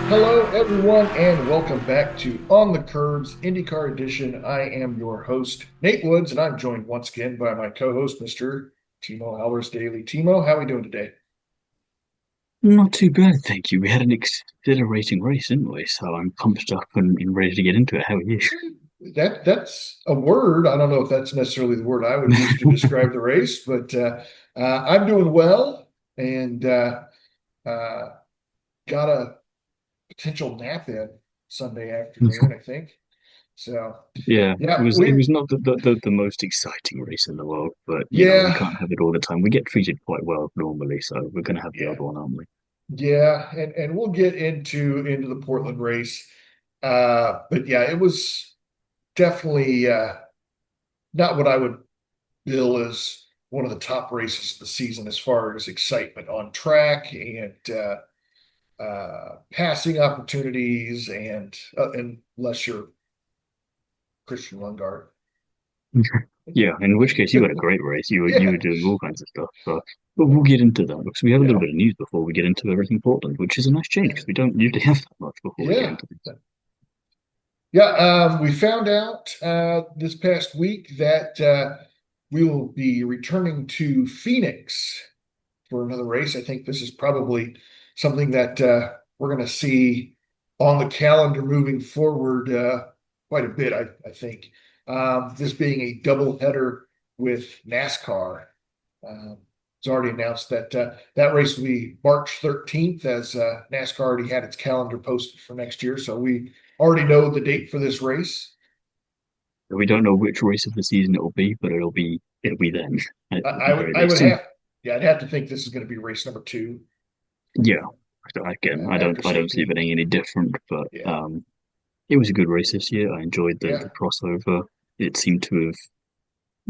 Hello, everyone, and welcome back to On the Curbs IndyCar Edition. I am your host, Nate Woods, and I'm joined once again by my co-host, Mr. Thiemo Albers-Daly. Thiemo, how are we doing today? Not too bad, thank you. We had an exhilarating race, didn't we? So I'm pumped up and ready to get into it. How are you? That's a word. I don't know if that's necessarily the word I would use to describe the race, but I'm doing well and uh, got a potential nap in Sunday afternoon, I think. So, Yeah, it yeah, was it was not the most exciting race in the world, but we yeah, can't have it all the time. We get treated quite well normally, so we're gonna have the yeah. odd one, aren't we? Yeah, and we'll get into the Portland race. But yeah, it was definitely not what I would bill as one of the top races of the season as far as excitement on track and passing opportunities and unless you're Christian Lundgaard. Yeah, in which case you had a great race. You were Yeah, doing all kinds of stuff. But we'll get into that because we have a little yeah, bit of news before we get into everything Portland, which is a nice change yeah, because we don't usually have that much before we get yeah. into this. Yeah, we found out this past week that we will be returning to Phoenix for another race. I think this is probably something that we're going to see on the calendar moving forward quite a bit, I think. This being a double header with NASCAR. It's already announced that that race will be March 13th, as NASCAR already had its calendar posted for next year. So we already know the date for this race. We don't know which race of the season it will be, but it'll be then at I the would very I would least. have yeah, I'd have to think this is going to be race number two Yeah, again, I don't after I don't see it safety. being any different, but Yeah, it was a good race this year. I enjoyed the yeah. crossover. It seemed to have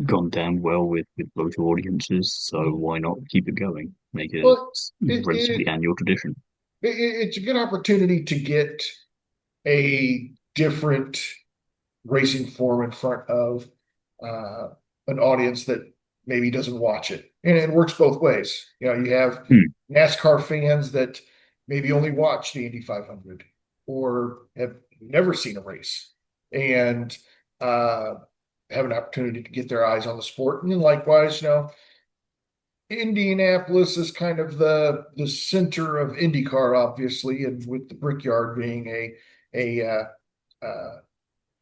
gone down well with both audiences, so Mhm. why not keep it going? Make it a Well, it, relatively it annual tradition. it's a good opportunity to get a different racing form in front of uh, an audience that maybe doesn't watch it, and it works both ways. You have Hmm. NASCAR fans that maybe only watch the Indy 500 or have never seen a race, and uh, have an opportunity to get their eyes on the sport. And then likewise, Indianapolis is kind of the center of IndyCar, obviously, and with the Brickyard being uh,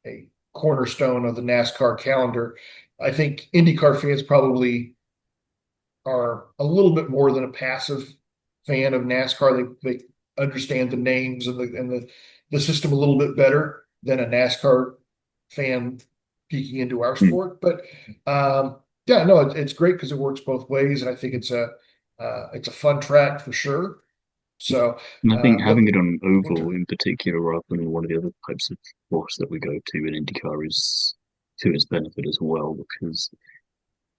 a cornerstone of the NASCAR calendar, I think IndyCar fans probably are a little bit more than a passive fan of NASCAR. They understand the names and the system a little bit better than a NASCAR fan peeking into our Hmm. sport. But yeah, no, it's great because it works both ways, and I think it's a fun track for sure. So, And I think look, having it on winter. oval in particular, rather than one of the other types of course that we go to in IndyCar, is to its benefit as well because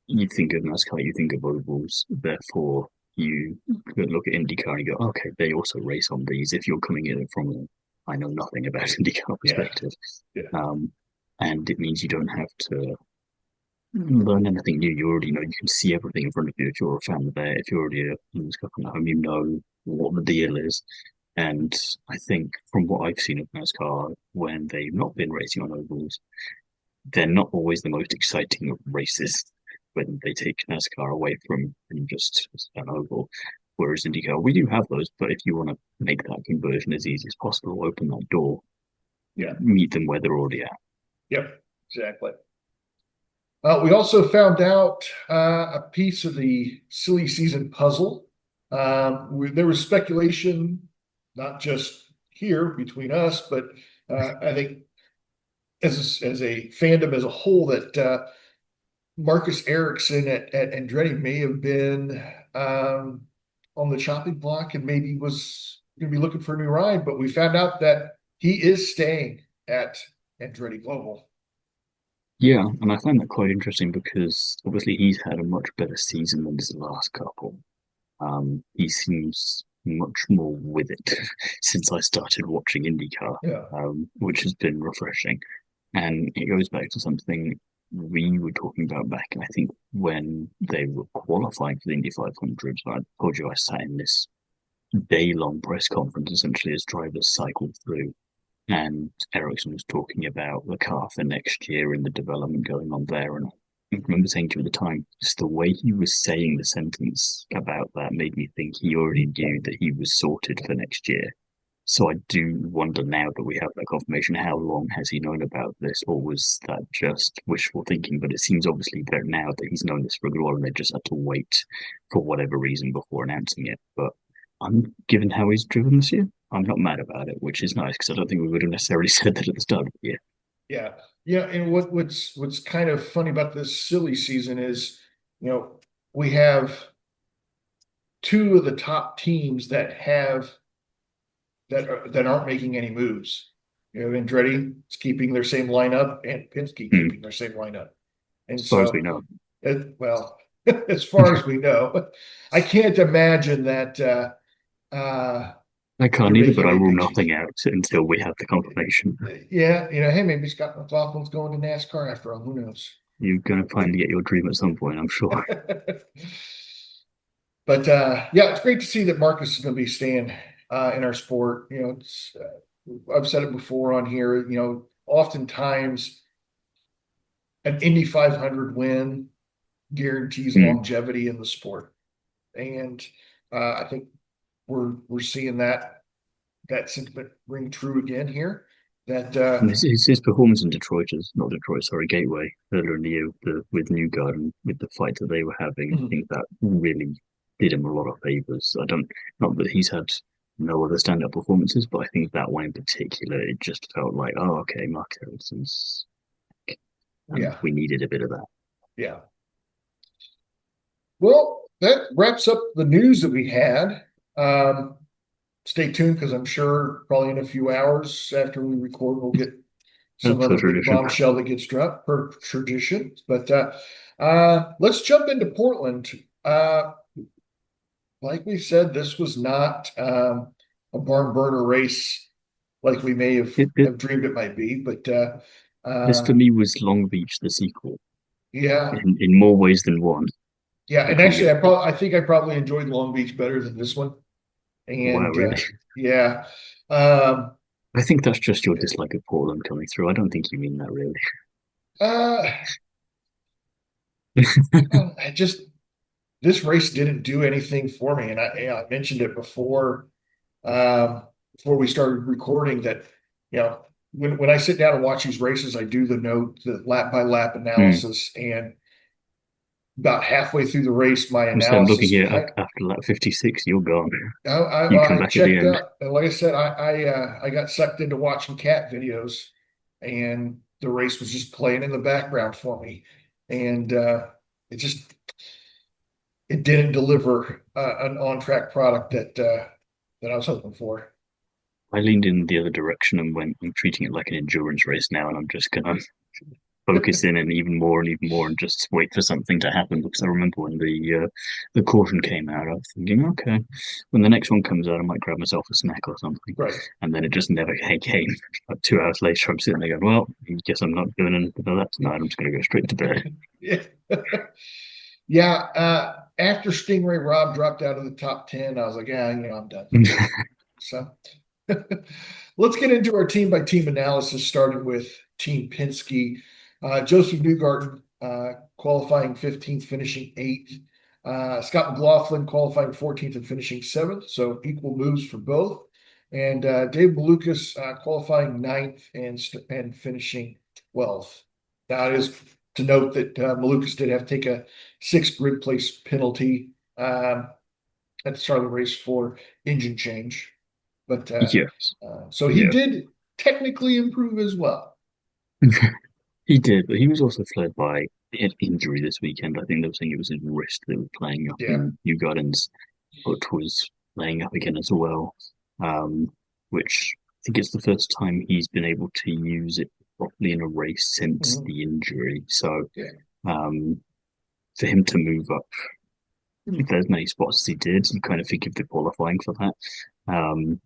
you think of NASCAR, you think of ovals, therefore you could look at IndyCar and you go, okay, they also race on these. If you're coming in from I know nothing about IndyCar Yeah, perspective, yeah. um, and it means you don't have to learn anything new. You already know you can see everything in front of you. If you're a fan there, if you're already a NASCAR fan at home, you know what the deal is. And I think from what I've seen of NASCAR, when they've not been racing on ovals, they're not always the most exciting races when they take NASCAR away from just an oval. Whereas IndyCar, we do have those, but if you want to make that conversion as easy as possible, open that door, Yeah. meet them where they're already at. Yep, exactly. We also found out a piece of the silly season puzzle. There was speculation, not just here between us, but I think as a fandom as a whole, that Marcus Ericsson at Andretti may have been on the chopping block and maybe was going to be looking for a new ride. But we found out that he is staying at Andretti Global. Yeah, and I find that quite interesting because obviously he's had a much better season than his last couple. He seems much more with it since I started watching IndyCar, Yeah. which has been refreshing. And it goes back to something we were talking about back, I think, when they were qualifying for the Indy 500. I told you I sat in this day-long press conference essentially as drivers cycled through. And Ericsson was talking about the car for next year and the development going on there. And I remember saying to you at the time, just the way he was saying the sentence about that made me think he already knew that he was sorted for next year. So I do wonder now that we have that confirmation, how long has he known about this, or was that just wishful thinking? But it seems obviously there now that he's known this for a good while and they just had to wait for whatever reason before announcing it. But given how he's driven this year, I'm not mad about it, which is nice because I don't think we would have necessarily said that at the start of the year. Yeah. Yeah. And what's kind of funny about this silly season is, we have two of the top teams that aren't making any moves. Andretti is keeping their same lineup and Penske keeping their same lineup. And As far as we so, know. well, as far as we know, I can't imagine that I can't they're either, making but I any rule big nothing out until we have the confirmation. Yeah, hey, maybe Scott McLaughlin's going to NASCAR after all. Who knows? You're going to finally get your dream at some point, I'm sure. But yeah, it's great to see that Marcus is going to be staying in our sport. I've said it before on here. Oftentimes an Indy 500 win guarantees Mm. longevity in the sport, and I think we're seeing that sentiment ring true again here. That And his performance in Detroit is not Detroit, sorry, Gateway earlier in the year with Newgarden and with the fight that they were having. I think that really did him a lot of favors. I don't, not that he's had no other stand-up performances, but I think that one in particular, it just felt like, oh, okay, Mark Ericsson's, and yeah, we needed a bit of that. yeah. Well, that wraps up the news that we had. Um, Stay tuned because I'm sure probably in a few hours after we record, we'll get some That's a other big tradition. bombshell that gets dropped per tradition. But let's jump into Portland. Like we said, this was not a barn burner race like we may have dreamed it might be. But This for me was Long Beach, the sequel, yeah, in more ways than one. yeah. The And actually, previous one. I think I probably enjoyed Long Beach better than this one. Wow, And really? yeah. Um, I think that's just your dislike of Portland coming through. I don't think you mean that really. uh, I just this race didn't do anything for me, and I mentioned it before we started recording that when I sit down and watch these races, I do the lap by lap Hmm. analysis, and about halfway through the race, my Instead of looking analysis at after lap 56, you're gone. You come I back at the checked end. out, and like I said, I got sucked into watching cat videos, and the race was just playing in the background for me, and it just it didn't deliver an on track product that I was hoping for. I leaned in the other direction and went, I'm treating it like an endurance race now, and I'm just gonna focus in and even more and just wait for something to happen. Because I remember when the caution came out, I was thinking, okay, when the next one comes out, I might grab myself a snack or something. Right. And then it just never came. Like 2 hours later, I'm sitting there going, well, I guess I'm not doing anything of that tonight. I'm just going to go straight to bed. Yeah. Yeah. After Stingray Rob dropped out of the top 10, I was like, yeah, I'm done. So let's get into our team by team analysis, starting with Team Penske. Joseph Newgarden qualifying 15th, finishing 8th. Scott McLaughlin qualifying 14th and finishing 7th, so equal moves for both. And Dave Malukas qualifying 9th and finishing 12th. Now, it is to note that Malukas did have to take a 6 grid place penalty at the start of the race for engine change. But Yes. so he Yeah. did technically improve as well. He did, but he was also fled by an injury this weekend. I think they were saying it was his wrist that was playing up, Yeah. and Newgarden's foot was playing up again as well, which I think it's the first time he's been able to use it properly in a race since Mhm. the injury. So Yeah. um, for him to move up as many spots as he did, you kind of forgive the qualifying for that. Um,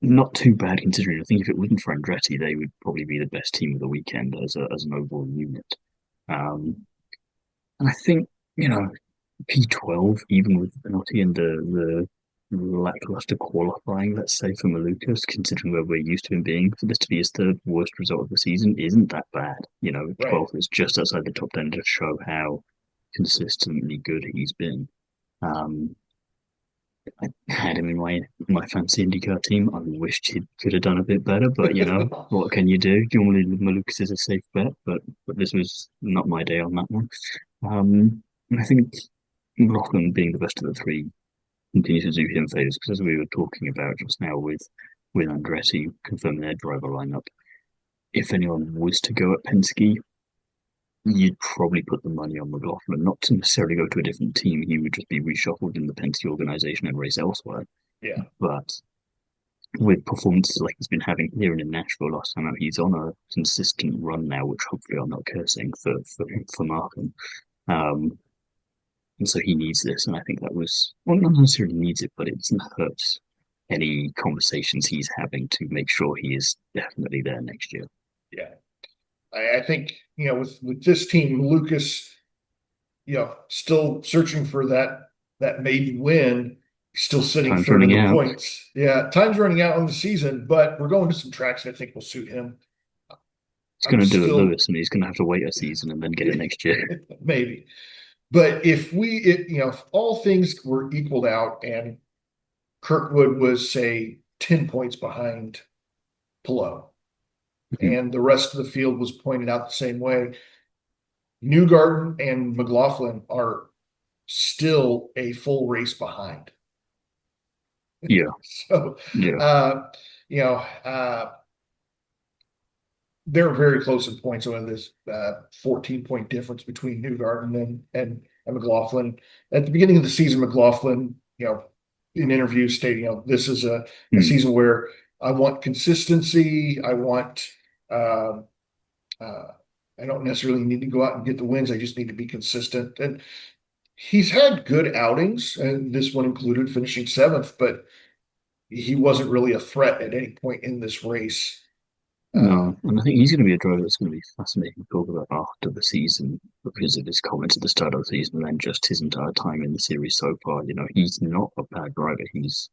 Not too bad considering. I think if it wasn't for Andretti, they would probably be the best team of the weekend as an overall unit. Um, and I think P12, even with the penalty and the lackluster qualifying, let's say, for Malukas, considering where we're used to him being. For this to be his third worst result of the season isn't that bad. You know, Right. 12th is just outside the top 10 to show how consistently good he's been. Um, I had him in my fancy IndyCar team. I wished he could have done a bit better, but you know, what can you do? Normally, Malukas is a safe bet, but this was not my day on that one. And I think McLaughlin being the best of the three continues to do him favours because as we were talking about just now with Andretti confirming their driver lineup, if anyone was to go at Penske, you'd probably put the money on McLaughlin, not to necessarily go to a different team. He would just be reshuffled in the Penske organisation and race elsewhere. Yeah. But with performances like he's been having here and in Nashville last time out, he's on a consistent run now, which hopefully I'm not cursing for Markham. Um, and so he needs this, and I think that was well, not necessarily needs it, but it doesn't hurt any conversations he's having to make sure he is definitely there next year. Yeah. I think, with this team, Lucas, still searching for that maiden win, still sitting Time's third in running the out. points. Yeah, time's running out on the season, but we're going to some tracks that I think will suit him. He's I'm going to do it, still Lewis, and he's going to have to wait a season and then get it next year. maybe. But if all things were equaled out and Kirkwood was, say, 10 points behind Pillow, and the rest of the field was pointed out the same way, Newgarden and McLaughlin are still a full race behind. Yeah, So, yeah. uh, you know, uh, they're very close in points on this 14-point difference between Newgarden and McLaughlin. At the beginning of the season, McLaughlin, in interviews stating, this is a Mm. season where I want consistency. I want, uh, uh, I don't necessarily need to go out and get the wins. I just need to be consistent. And he's had good outings, and this one included finishing seventh, but he wasn't really a threat at any point in this race. No, and I think he's going to be a driver that's going to be fascinating to talk about after the season because of his comments at the start of the season and then just his entire time in the series so far. You know, he's not a bad driver. He's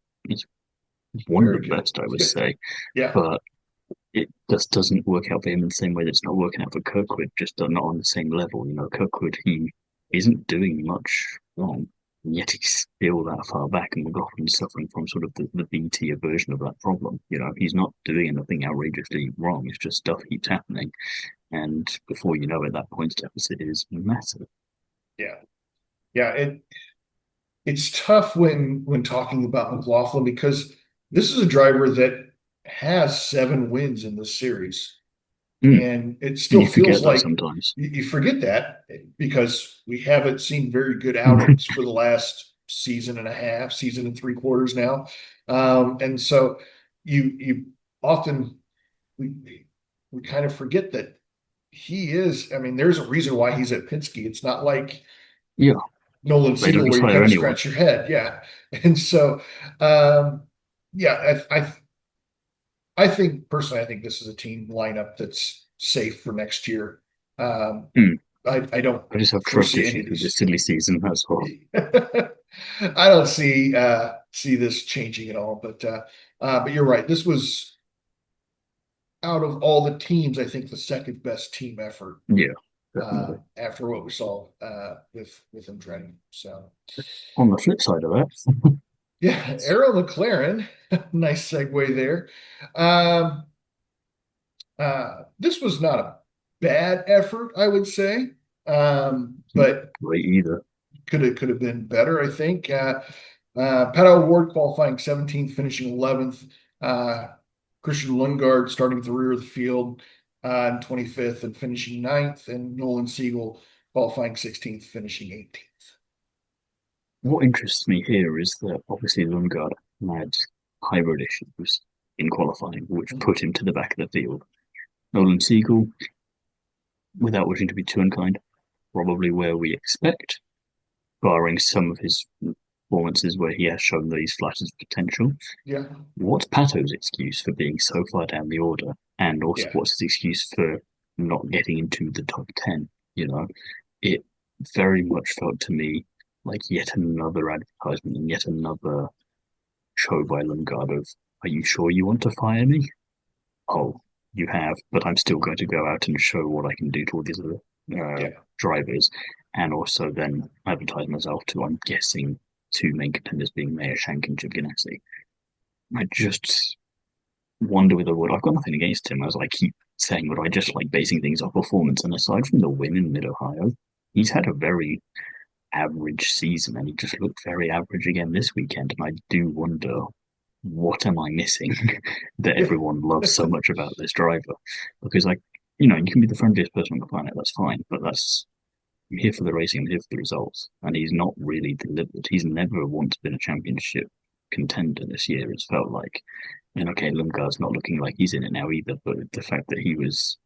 one of Very the good. best, I would say, Yeah. but it just doesn't work out for him in the same way that it's not working out for Kirkwood, just not on the same level. You know, Kirkwood, he isn't doing much wrong, and yet he's still that far back, and McLaughlin's suffering from sort of the B tier version of that problem. You know, he's not doing anything outrageously wrong, it's just stuff keeps happening. And before you know it, that points deficit is massive. Yeah. Yeah. It's tough when talking about McLaughlin because this is a driver that has 7 wins in this series. Mm. And it And still you feels forget that like sometimes. you forget that because we haven't seen very good outings for the last season and a half, season and 3/4 now. And so you often we kind of forget that he is, I mean, there's a reason why he's at Penske. It's not like Yeah, Nolan they don't Siegel just where you hire kind of anyone. scratch your head. Yeah. And so yeah, I think personally, I think this is a team lineup that's safe for next year. Um, Mm. I don't I just have trust foresee any issues of with this these. silly season, that's all. I don't see this changing at all, but you're right. This was out of all the teams, I think the second best team effort Yeah, definitely. after what we saw with them training. So On the flip side of that, yeah, Arrow McLaren, nice segue there. Um, this was not a bad effort, I would say, but great either. could have been better, I think. Pato Ward qualifying 17th, finishing 11th. Christian Lundgaard starting at the rear of the field in 25th and finishing 9th, and Nolan Siegel qualifying 16th, finishing 18th. What interests me here is that obviously Lundgaard had hybrid issues in qualifying, which put him to the back of the field. Nolan Siegel, without wishing to be too unkind, probably where we expect, barring some of his performances where he has shown that he's flashes potential. Yeah, What's Pato's excuse for being so far down the order? And also, yeah, what's his excuse for not getting into the top 10? You know, it very much felt to me like yet another advertisement and yet another show by Lundgaard of, are you sure you want to fire me? Oh, you have, but I'm still going to go out and show what I can do to all these other Yeah. drivers, and also then advertise myself to, I'm guessing, two main contenders being Meyer, Shank, and Ganassi. I just wonder with the would. I've got nothing against him, as I keep saying, but I just like basing things off performance. And aside from the win in Mid Ohio, he's had a very average season, and he just looked very average again this weekend. And I do wonder, what am I missing that Yeah. everyone loves so much about this driver? Because you can be the friendliest person on the planet, that's fine, but I'm here for the racing, I'm here for the results, and he's not really delivered. He's never once been a championship contender this year. It's felt like, and okay, Lundgaard's not looking like he's in it now either, but the fact that he was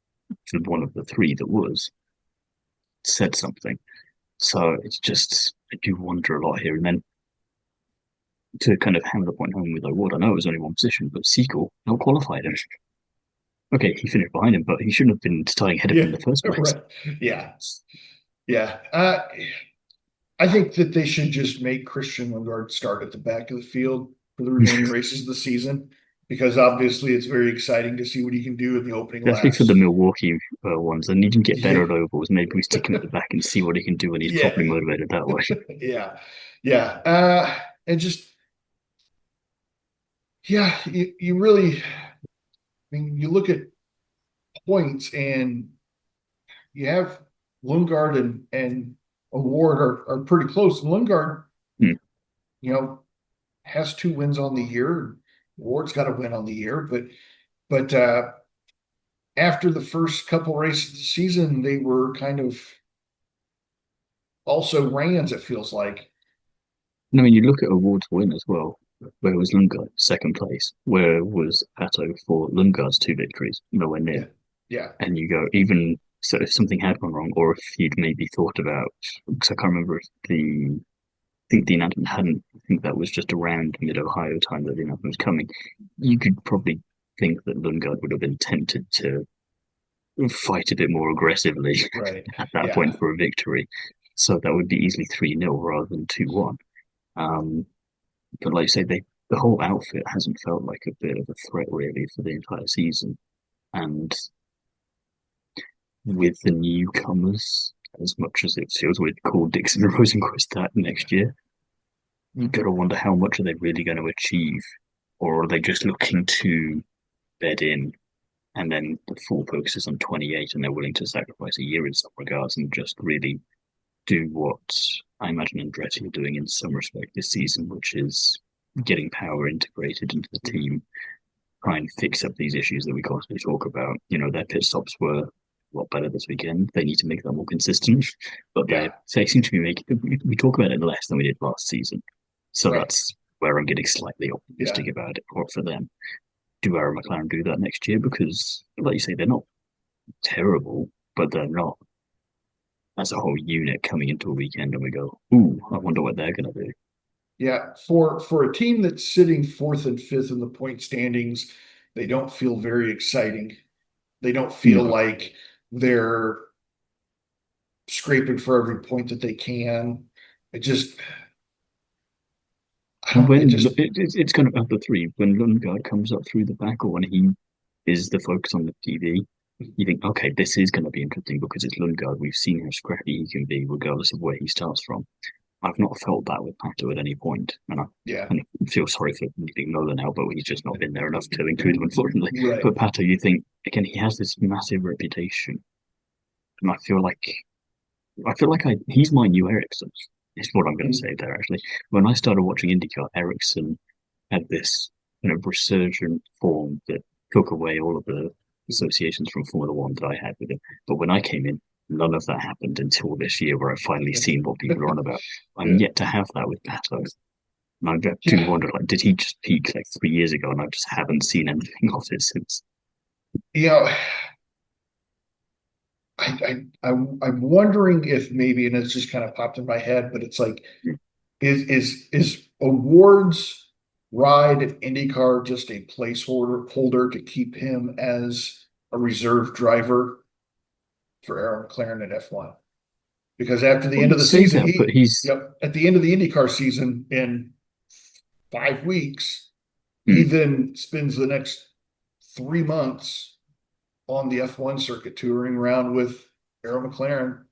one of the three that was said something. So it's just, I do wonder a lot here. And then to kind of hammer the point home with O'Ward, I know it was only one position, but Seagull not qualified him. Okay, he finished behind him, but he shouldn't have been starting ahead of him Yeah. in the first place. Right. Yeah. Yeah. I think that they should just make Christian Lundgaard start at the back of the field for the remaining races of the season, because obviously it's very exciting to see what he can do in the opening Definitely for the laps. Milwaukee ones. I need him to get better Yeah. at ovals. Maybe we stick him at the back and see what he can do when he's Yeah. properly motivated that way. Yeah. Yeah. And just, yeah, you really, I mean, you look at points and you have Lundgaard and Award are pretty close. Lundgaard, Hmm. you know, has two wins on the year. Ward's got a win on the year, but after the first couple races of the season, they were kind of also rans, it feels like. And I mean, you look at Award's win as well. Where was Lundgaard? Second place. Where was Pato for Lundgaard's two victories? Nowhere near. Yeah. Yeah. And you go, even so, if something had gone wrong, or if you'd maybe thought about, because I can't remember if I think the announcement hadn't, I think that was just around mid Ohio time that the announcement was coming. You could probably think that Lundgaard would have been tempted to fight a bit more aggressively Right. at that Yeah. point for a victory. So that would be easily 3-0 rather than 2-1. Um, but like I say, the whole outfit hasn't felt like a bit of a threat really for the entire season. And with the newcomers, as much as it feels weird to call Dixon and Rosenquist that next year, you gotta wonder how much are they really going to achieve, or are they just looking to bed in, and then the full focus is on 28, and they're willing to sacrifice a year in some regards and just really do what I imagine Andretti are doing in some respect this season, which is getting power integrated into the team, try and fix up these issues that we constantly talk about. Their pit stops were a lot better this weekend. They need to make that more consistent, but Yeah. they seem to be making. We talk about it less than we did last season, so Right. that's where I'm getting slightly Yeah. optimistic about it. Or for them, do Aaron McLaren do that next year? Because, like you say, they're not terrible, but they're not as a whole unit coming into a weekend, and we go, "Ooh, I wonder what they're going to do." Yeah. For a team that's sitting fourth and fifth in the point standings, they don't feel very exciting. They don't feel No, like they're scraping for every point that they can. It just, I and don't, it when just, it's kind of at the three when Lundgaard comes up through the back, or when he is the focus on the TV, you think, okay, this is going to be interesting because it's Lundgaard. We've seen how scrappy he can be, regardless of where he starts from. I've not felt that with Pato at any point, and I yeah. kind of feel sorry for leaving Nolan out, but he's just not been there enough to include him, unfortunately. Right. But Pato, you think again, he has this massive reputation, and I feel like he's my new Ericsson. Is what I'm going to say there. Actually, when I started watching IndyCar, Ericsson had this resurgent form that took away all of the associations from Formula One that I had with him. But when I came in, none of that happened until this year, where I've finally seen what people are on about. I'm Yeah. yet to have that with Pato. And I do Yeah. wonder, like, did he just peak like 3 years ago, and I just haven't seen anything of it since? You know, I'm wondering if maybe, and it's just kind of popped in my head, but it's like, is awards ride at IndyCar just a placeholder holder to keep him as a reserve driver for Aaron McLaren at F1? Because after I the end of wouldn't the say season, that, but he's at the end of the IndyCar season in 5 weeks. He Hmm. then spends the next 3 months on the F1 circuit touring around with Arrow McLaren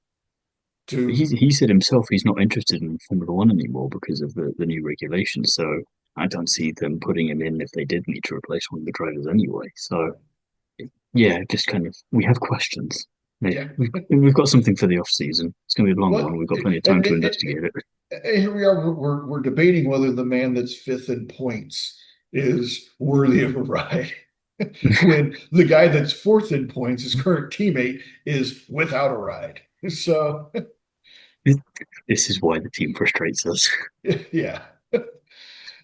to, He said himself he's not interested in Formula One anymore because of the new regulations. So I don't see them putting him in if they did need to replace one of the drivers anyway. So yeah, just kind of we have questions. Yeah, yeah. we've got something for the off season. It's going to be a long one. Well, We've got plenty of time to investigate it. here we are. We're debating whether the man that's fifth in points is worthy of a ride. When the guy that's fourth in points, his current teammate, is without a ride. So, This is why the team frustrates us. yeah,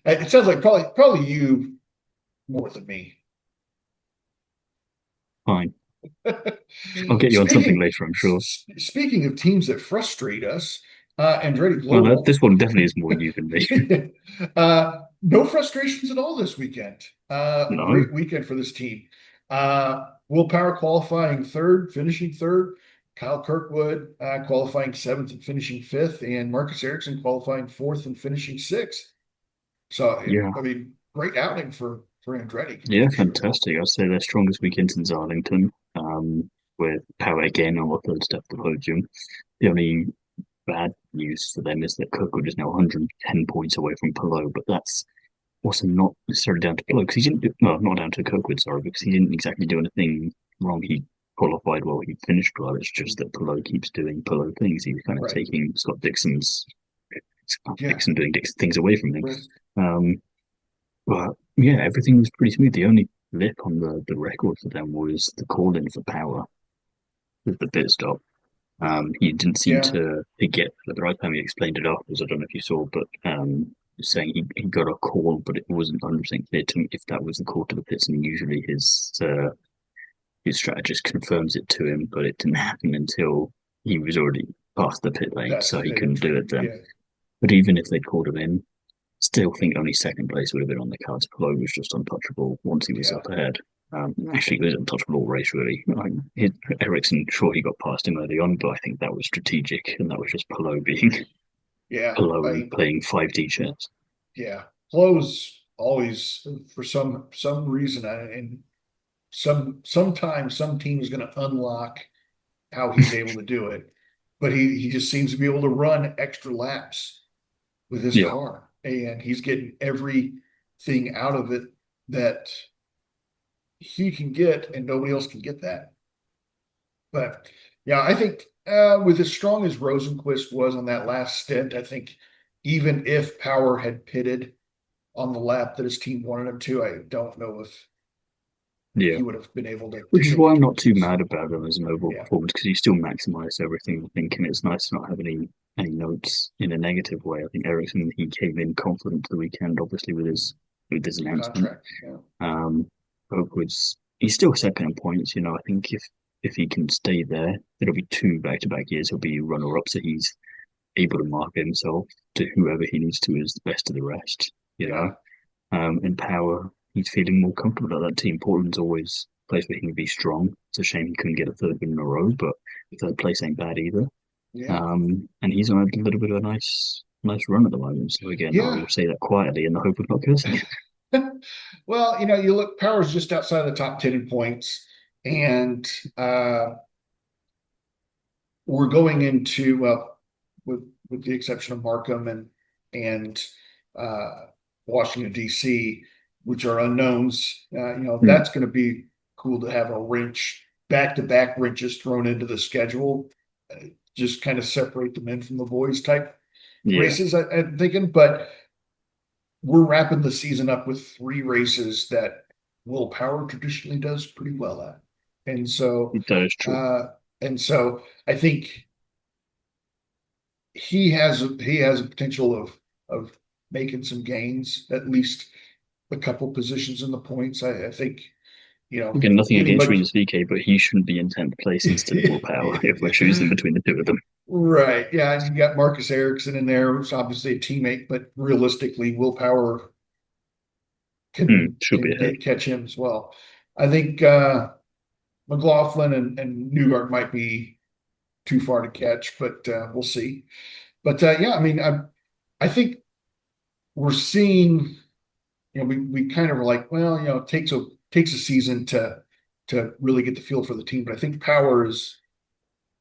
it sounds like probably you more than me. Fine, I'll get you on something later, I'm sure. Speaking of teams that frustrate us, Andretti Well, Global. this one definitely is more you than me. No frustrations at all this weekend. No, Great weekend for this team. Will Power qualifying third, finishing third. Kyle Kirkwood qualifying seventh and finishing fifth, and Marcus Ericsson qualifying fourth and finishing sixth. So, yeah, I mean, great outing for Andretti yeah, for sure. fantastic. I'd say their strongest weekend since Arlington, with Power again on the third step of the podium. The only bad news for them is that Kirkwood is now 110 points away from Palou, but that's also not necessarily down to Palou because he didn't do, well, not down to Kirkwood, sorry, because he didn't exactly do anything wrong. He qualified well, he finished well. It's just that Palou keeps doing Palou things. He's kind of Right. taking Scott Yeah. Dixon doing things away from him. Right. Um, but yeah, everything was pretty smooth. The only blip on the record for them was the call in for Power with the pit stop. He didn't seem Yeah. to get at the right time. He explained it afterwards. I don't know if you saw, but saying he got a call, but it wasn't 100% clear to him if that was the call to the pits. And usually his strategist confirms it to him, but it didn't happen until he was already past the pit lane, That's so the he pit couldn't do entry. it then. Yeah. But even if they'd called him in, still think only second place would have been on the cards. Palou was just untouchable once he was Yeah. up ahead. Actually, he was untouchable all race, really. Ericsson, sure, he got past him early on, but I think that was strategic, and that was just Palou being Yeah. Palou playing 5D chess. Yeah. Close always for some reason, and sometimes some team is going to unlock how he's able to do it, but he just seems to be able to run extra laps with his Yeah, car, and he's getting everything out of it that he can get, and nobody else can get that. But yeah, I think with as strong as Rosenquist was on that last stint, I think even if Power had pitted on the lap that his team wanted him to, I don't know if yeah. he would have been able to Which is take why it I'm not towards too this. mad about him as an overall Yeah, performance because he still maximised everything. I think, and it's nice to not have any notes in a negative way. I think Ericsson he came in confident to the weekend, obviously with his new announcement. contract. Yeah, Oakwood's he's still second in points. You know, I think if he can stay there, it'll be two back-to-back years. He'll be runner-up, so he's able to market himself to whoever he needs to as the best of the rest. You yeah, know, in Power, he's feeling more comfortable at that team. Portland's always a place where he can be strong. It's a shame he couldn't get a third win in a row, but the third place ain't bad either. yeah, And he's on a little bit of a nice run at the moment. So again, I yeah. will say that quietly in the hope of not cursing it. Well, you look, Power's just outside of the top 10 in points, and uh, we're going into with the exception of Markham and uh, Washington D.C., which are unknowns. Hmm. That's going to be cool to have a wrench back-to-back wrenches thrown into the schedule, just kind of separate the men from the boys type Yeah, races. I'm thinking, but we're wrapping the season up with three races that Will Power traditionally does pretty well at, and so that is true. uh, I think he has a potential of making some gains, at least a couple positions in the points. I think Again, nothing against anybody. Regis VK, but he shouldn't be in 10th place instead of Will Power if we're choosing between the two of them. Right. Yeah. And you got Marcus Ericsson in there, who's obviously a teammate, but realistically, Will Power Should be ahead. catch him as well. I think McLaughlin and Newgard might be too far to catch, but we'll see. But yeah, I mean, I think we're seeing we kind of were like, well, it takes a season to really get the feel for the team. But I think Power is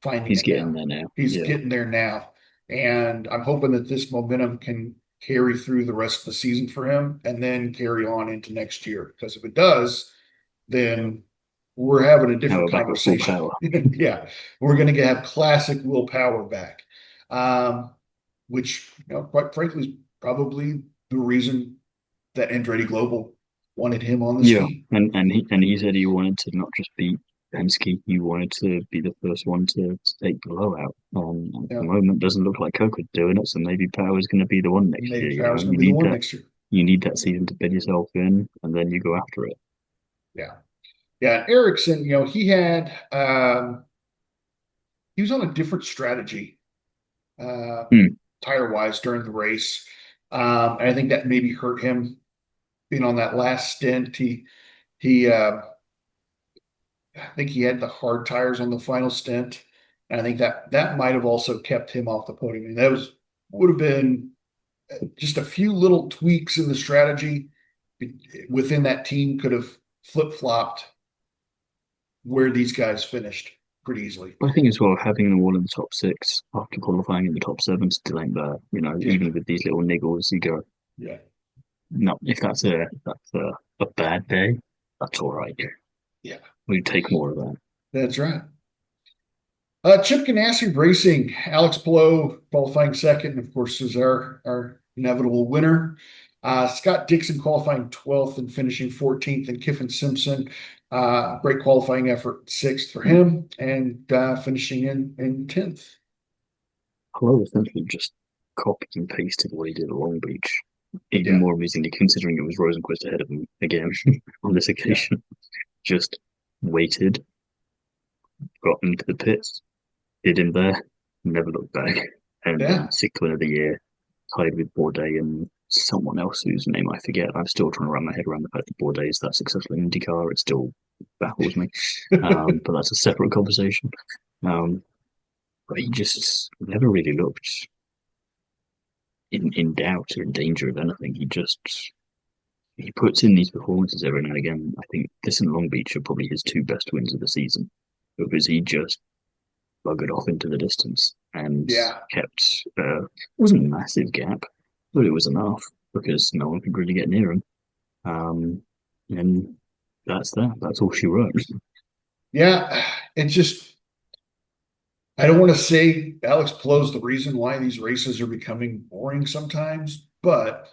finding He's it getting now. there now. He's Yeah. getting there now. And I'm hoping that this momentum can carry through the rest of the season for him and then carry on into next year. Because if it does, then we're having a Now different we're back at full conversation. power. Yeah, we're going to have classic Will Power back, um, which, quite frankly, is probably the reason that Andretti Global wanted him on this Yeah, team. and he said he wanted to not just beat Penske, he wanted to be the first one to take the blowout. At the Yeah, moment, doesn't look like Coker's doing it, so maybe Power's going to be the one next year. maybe You Power's know, going to be the one next year. you need that season to bed yourself in, and then you go after it. Yeah, yeah. Ericsson, he was on a different strategy, uh, Hmm. tire wise during the race. And I think that maybe hurt him being on that last stint. He I think he had the hard tires on the final stint. And I think that might have also kept him off the podium. I mean, that would have been just a few little tweaks in the strategy within that team could have flip-flopped where these guys finished pretty easily. I think as well, having them all in the top six after qualifying in the top seven still ain't bad. You know, Yeah, even with these little niggles, you go, yeah, no, if that's a bad day, that's all right. yeah. We take more of that. That's right. Chip Ganassi Racing, Alex Palou qualifying second, of course, is our inevitable winner. Scott Dixon qualifying 12th and finishing 14th, and Kiffin Simpson, great qualifying effort, sixth for him, and finishing in 10th. Hello essentially just copied and pasted what he did at Long Beach. Even Yeah, more amusingly, considering it was Rosenquist ahead of him again on this yeah, occasion. Just waited, got into the pits, did him there, never looked back. And then yeah. sixth win of the year, tied with Bourdais and someone else whose name I forget. I'm still trying to wrap my head around the fact that Bourdais is that successful in IndyCar. It still baffles me. But that's a separate conversation. Um, but he just never really looked in doubt or in danger of anything. He puts in these performances every now and again. I think this and Long Beach are probably his two best wins of the season because he just buggered off into the distance and Yeah, kept it wasn't a massive gap, but it was enough because no one could really get near him. Um, and that's that. That's all she wrote. yeah. It's just I don't want to say Alex Palou's the reason why these races are becoming boring sometimes, but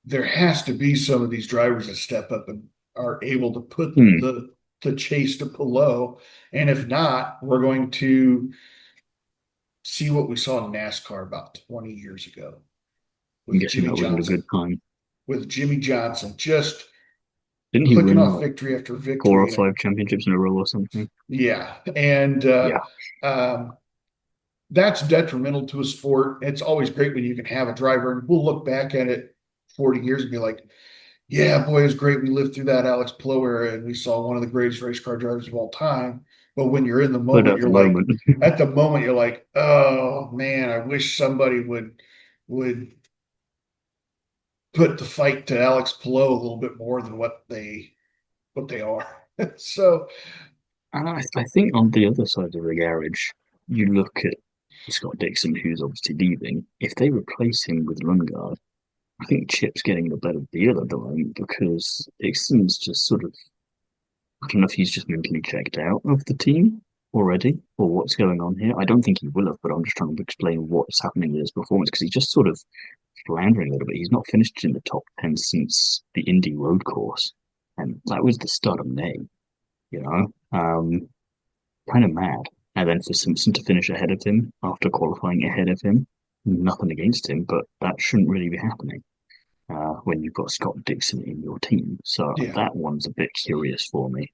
there has to be some of these drivers that step up and are able to put Hmm. the chase to Palou. And if not, we're going to see what we saw in NASCAR about 20 years ago I'm with guessing Jimmy that wasn't a Johnson, good time. just Didn't he clicking win off what victory after 4 or victory. And 5 championships in a row or something? yeah, and Yeah, um, that's detrimental to a sport. It's always great when you can have a driver, and we'll look back at it 40 years and be like, yeah, boy, it was great. We lived through that Alex Palou era and we saw one of the greatest race car drivers of all time. But when you're in the but moment, at the you're like, moment, at the moment, you're like, oh man, I wish somebody would put the fight to Alex Palou a little bit more than what they are. So and I think on the other side of the garage, you look at Scott Dixon, who's obviously leaving. If they replace him with Lundgaard, I think Chip's getting a better deal at the moment because Dixon's just sort of, I don't know if he's just mentally checked out of the team already or what's going on here. I don't think he will have, but I'm just trying to explain what's happening with his performance because he's just sort of floundering a little bit. He's not finished in the top 10 since the Indy road course, and that was the start of May, you know? Kind of mad. And then for Simpson to finish ahead of him after qualifying ahead of him, nothing against him, but that shouldn't really be happening when you've got Scott Dixon in your team. So yeah, that one's a bit curious for me.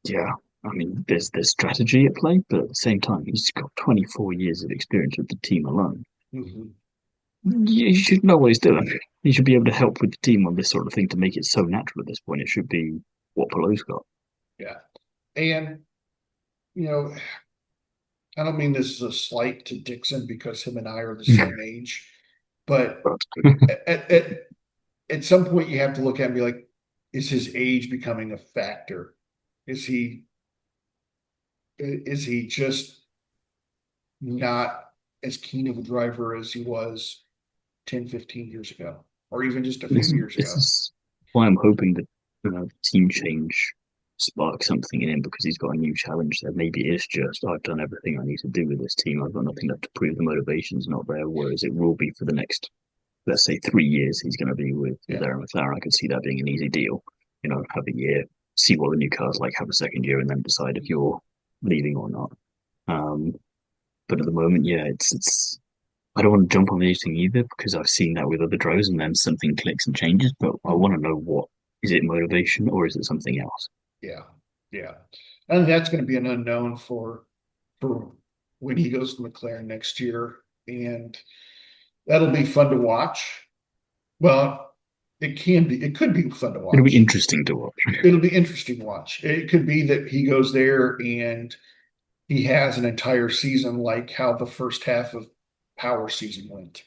Yeah, I mean, there's strategy at play, but at the same time, he's got 24 years of experience with the team alone. mhm, You should know what he's doing. He should be able to help with the team on this sort of thing to make it so natural at this point. It should be what Palou's got. yeah. And you know, I don't mean this is a slight to Dixon because him and I are the same age. But But at some point, you have to look at it and be like, is his age becoming a factor? Is he is he just not as keen of a driver as he was 10, 15 years ago, or even just a few years this ago? is why I'm hoping that team change sparks something in him because he's got a new challenge there. Maybe it's just I've done everything I need to do with this team. I've got nothing left to prove. The motivation's not there. Whereas it will be for the next, let's say, 3 years. He's going to be with Yeah. Aaron McLaren. I could see that being an easy deal. Have a year, see what the new car's like, have a second year, and then decide if you're leaving or not. Um, but at the moment, yeah, it's I don't want to jump on anything either because I've seen that with other drivers and then something clicks and changes. But I want to know what is it motivation or is it something else? Yeah. Yeah. And that's going to be an unknown for when he goes to McLaren next year. And that'll be fun to watch. Well, it could be fun to It'll be watch. interesting to watch. It'll be interesting to watch. It could be that he goes there and he has an entire season like how the first half of Power season went.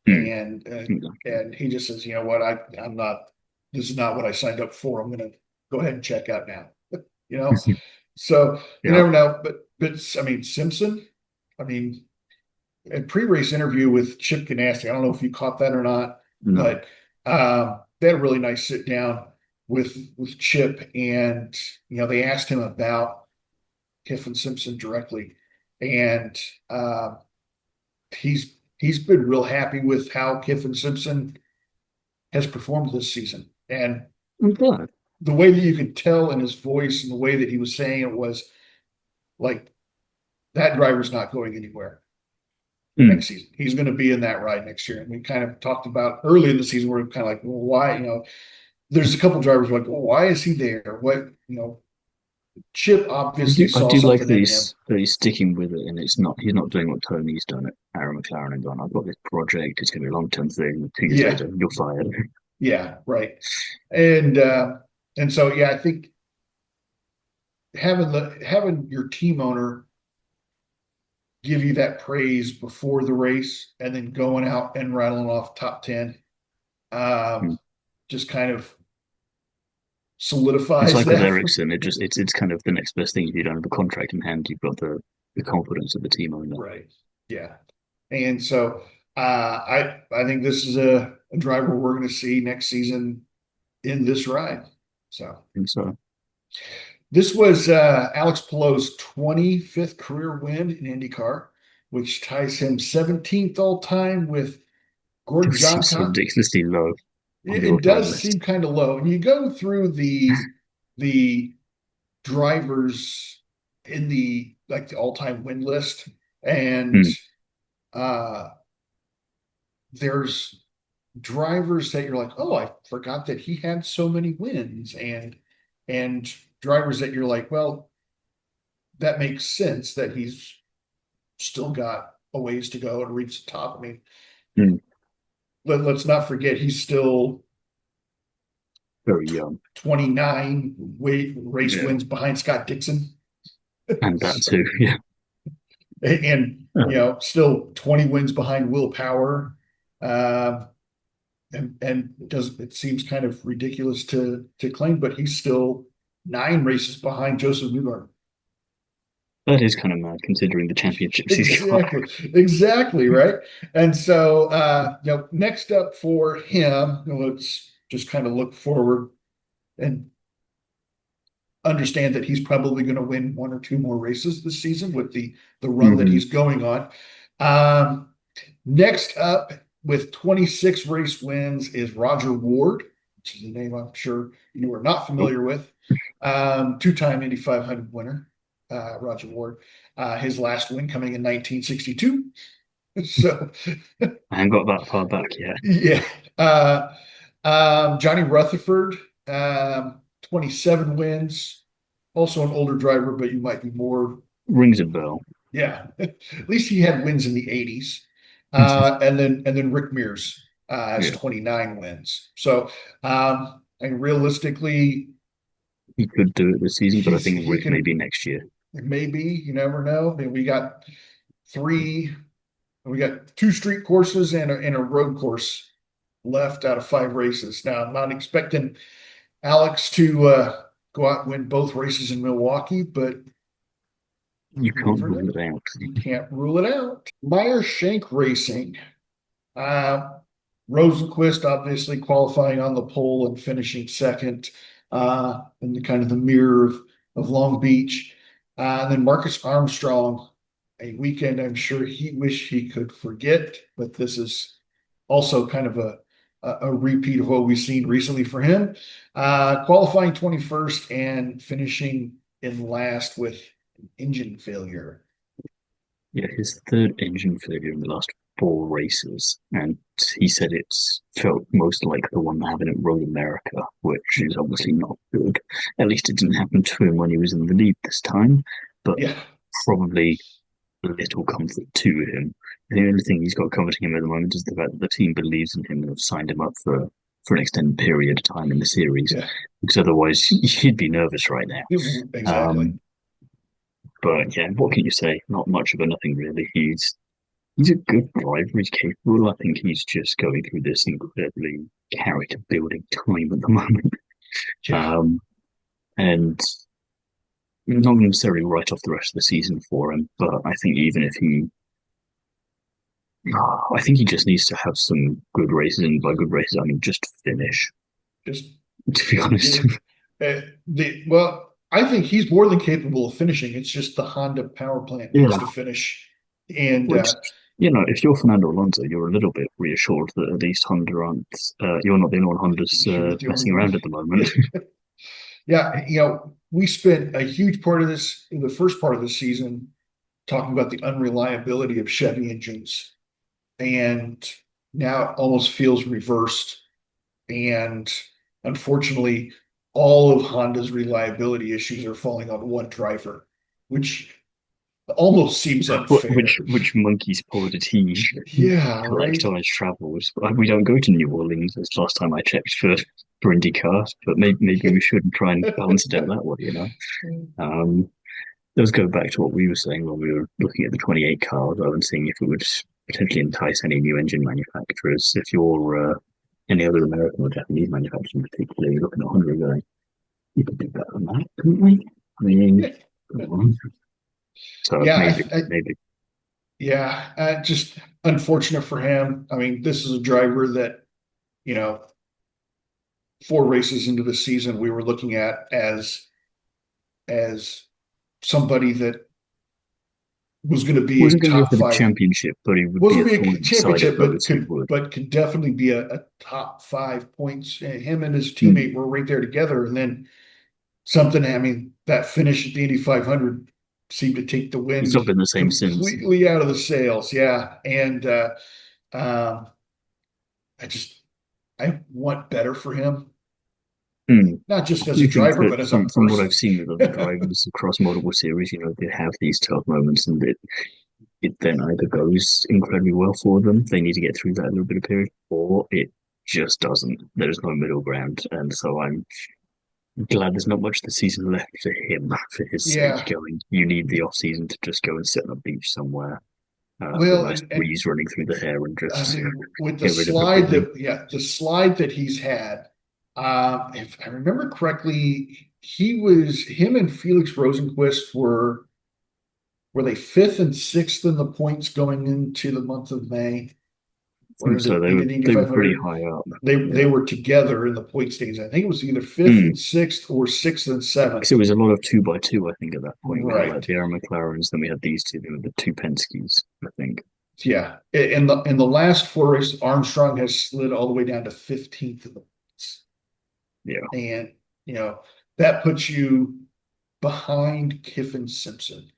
Hmm. And Exactly. and he just says, you know what, I'm not, this is not what I signed up for. I'm gonna go ahead and check out now. You know, so you Yeah. never know. But I mean Simpson, I mean, a pre-race interview with Chip Ganassi. I don't know if you caught that or not, No. but they had a really nice sit down with Chip, and they asked him about Kiffin Simpson directly, and he's been real happy with how Kiffin Simpson has performed this season, and I'm glad. the way that you could tell in his voice and the way that he was saying it was like that driver's not going anywhere Hmm. next season. He's going to be in that ride next year. And we kind of talked about early in the season where we're kind of like, well, why? There's a couple drivers who are like, well, why is he there? What, Chip obviously I saw do like something that in him. he's sticking with it and he's not doing what Tony's done at Aaron McLaren and gone, I've got this project, it's gonna be a long term thing. 2 years Yeah, later, you're fired. yeah, right. And so yeah, I think having your team owner give you that praise before the race and then going out and rattling off top 10 Hmm. just kind of It's solidifies like with that. Ericsson, it's kind of the next best thing. If you don't have a contract in hand, you've got the confidence of the team owner. Right. Yeah. And so I think this is a driver we're going to see next season in this ride. So And so this was Alex Palou's 25th career win in IndyCar, which ties him 17th all time with Gordon it seems so Johncock. ridiculously low on the It all-time does list. seem kind of low. And you go through the drivers in the all-time win list, and Hmm. uh there's drivers that you're like, oh, I forgot that he had so many wins, and drivers that you're like, well, that makes sense that he's still got a ways to go and reach the top. I mean, Hmm. let's not forget he's still Very young. 29 race Yeah. wins behind Scott Dixon. And that So, too. Yeah. and still 20 wins behind Will Power. Um, and does it seems kind of ridiculous to claim, but he's still 9 races behind Joseph Newgarden. That is kind of mad considering the championships he's got. Exactly, exactly, right. And so, next up for him, let's just kind of look forward and understand that he's probably going to win one or two more races this season with the run that Hmm. he's going on. Um, Next up with 26 race wins is Roger Ward, which is a name I'm sure you are not Nope. familiar with. Two-time Indy 500 winner, Roger Ward. His last win coming in 1962. So, I haven't got that far back yet. yeah. Uh, Johnny Rutherford, 27 wins. Also an older driver, but you might be more. Rings a bell. Yeah, at least he had wins in the 80s. And then Rick Mears has Yeah. 29 wins. So and realistically, He could do it this season, but I think he Rick maybe can next year. maybe, you never know. I mean, we got three. We got 2 street courses and a road course left out of 5 races. Now, I'm not expecting Alex to go out and win both races in Milwaukee, but You you can't never rule know. it out. You can't rule it out. Meyer Shank Racing. Uh, Rosenquist obviously qualifying on the pole and finishing second in the kind of the mirror of Long Beach. And then Marcus Armstrong, a weekend I'm sure he wish he could forget, but this is also kind of a repeat of what we've seen recently for him. Qualifying 21st and finishing in last with an engine failure. Yeah, his third engine failure in the last 4 races, and he said it's felt most like the one that happened at Road America, which is obviously not good. At least it didn't happen to him when he was in the lead this time, but Yeah, probably little comfort to him. The only thing he's got comforting him at the moment is the fact that the team believes in him and have signed him up for an extended period of time in the series, yeah, because otherwise he'd be nervous right now. exactly. But yeah, what can you say? Not much of a nothing really. He's a good driver. He's capable. I think he's just going through this incredibly character building time at the moment. Yeah. Um, and not necessarily write off the rest of the season for him, but I think even if I think he just needs to have some good races, and by good races I mean just finish. Just To be honest, get well, I think he's more than capable of finishing. It's just the Honda power plant needs yeah. to finish. And Which if you're Fernando Alonso, you're a little bit reassured that at least Honda aren't. You're not the only one Honda's you're not the only messing one. around at the moment. Yeah, we spent a huge part of this in the first part of the season talking about the unreliability of Chevy engines. And now it almost feels reversed. And unfortunately, all of Honda's reliability issues are falling on one driver, which almost seems unfair. Which monkey's paw did he Yeah, collect right. on his travels? We don't go to New Orleans. That's the last time I checked for IndyCar, but maybe we should try and balance it out that way. Um, let's go back to what we were saying when we were looking at the 28 cars and seeing if it would potentially entice any new engine manufacturers. If you're any other American or Japanese manufacturer in particular, you're looking at Honda going, you could do better than that, couldn't we? I mean, come on. So Yeah, maybe. yeah, just unfortunate for him. I mean, this is a driver that, you know, 4 races into the season, we were looking at as somebody that was going to be a Wasn't going to go top for the five. championship, but he would be Wasn't a be thorn a in the side of championship, those who would. but could definitely be a top 5 points. Him and his Mm. teammate were right there together, and then something. I mean, that finish at the Indy 500 seemed to take the He's wind not been the same since. completely out of the sails. Yeah, and um, I just I want better for him, Mm. not just I as a do think driver, that but as a from what I've person. seen with other drivers across multiple series, they have these tough moments, and it then either goes incredibly well for them, they need to get through that little bit of period, or it just doesn't. There's no middle ground, and so I'm glad there's not much of the season left for him, for his sake. Yeah, Going, you need the off season to just go and sit on a beach somewhere with a well, nice and breeze running through the hair and I just mean, with the get rid of slide everything. that, yeah, the slide that he's had, if I remember correctly, him and Felix Rosenquist were they fifth and sixth in the points going into the month of May, I think or so. the Indy They were pretty 500? high up. They Yeah. were together in the point standings. I think it was either fifth Mm. and sixth or sixth and Because it seventh. was a lot of 2x2, I think, at that point. We had like Right. the Aaron McLarens, then we had these two, then the two Penskes, I think. Yeah. In the last 4 races, Armstrong has slid all the way down to 15th in the points. Yeah. And, you know, that puts you behind Kiffin Simpson.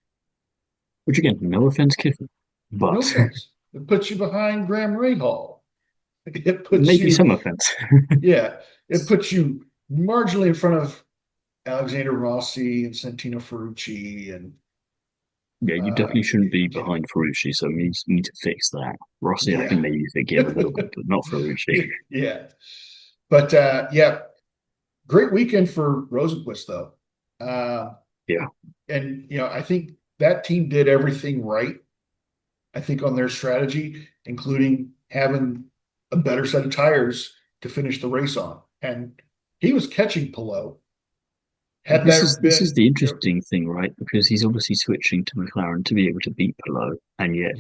Which again, no offense, Kiffin, No but offense. It puts you behind Graham Rahal. It puts maybe you, some offense. yeah, it puts you marginally in front of Alexander Rossi and Santino Ferrucci and Yeah, you definitely shouldn't be yeah, behind Ferrucci, so we need to fix that. Rossi, I can yeah. maybe forgive a little bit, but not Ferrucci. Yeah. But yeah, great weekend for Rosenquist though. Uh, Yeah. and I think that team did everything right. I think, on their strategy, including having a better set of tires to finish the race on. And he was catching Pillow. Had that This is been, the interesting thing, right? Because he's obviously switching to McLaren to be able to beat Pillow, and yet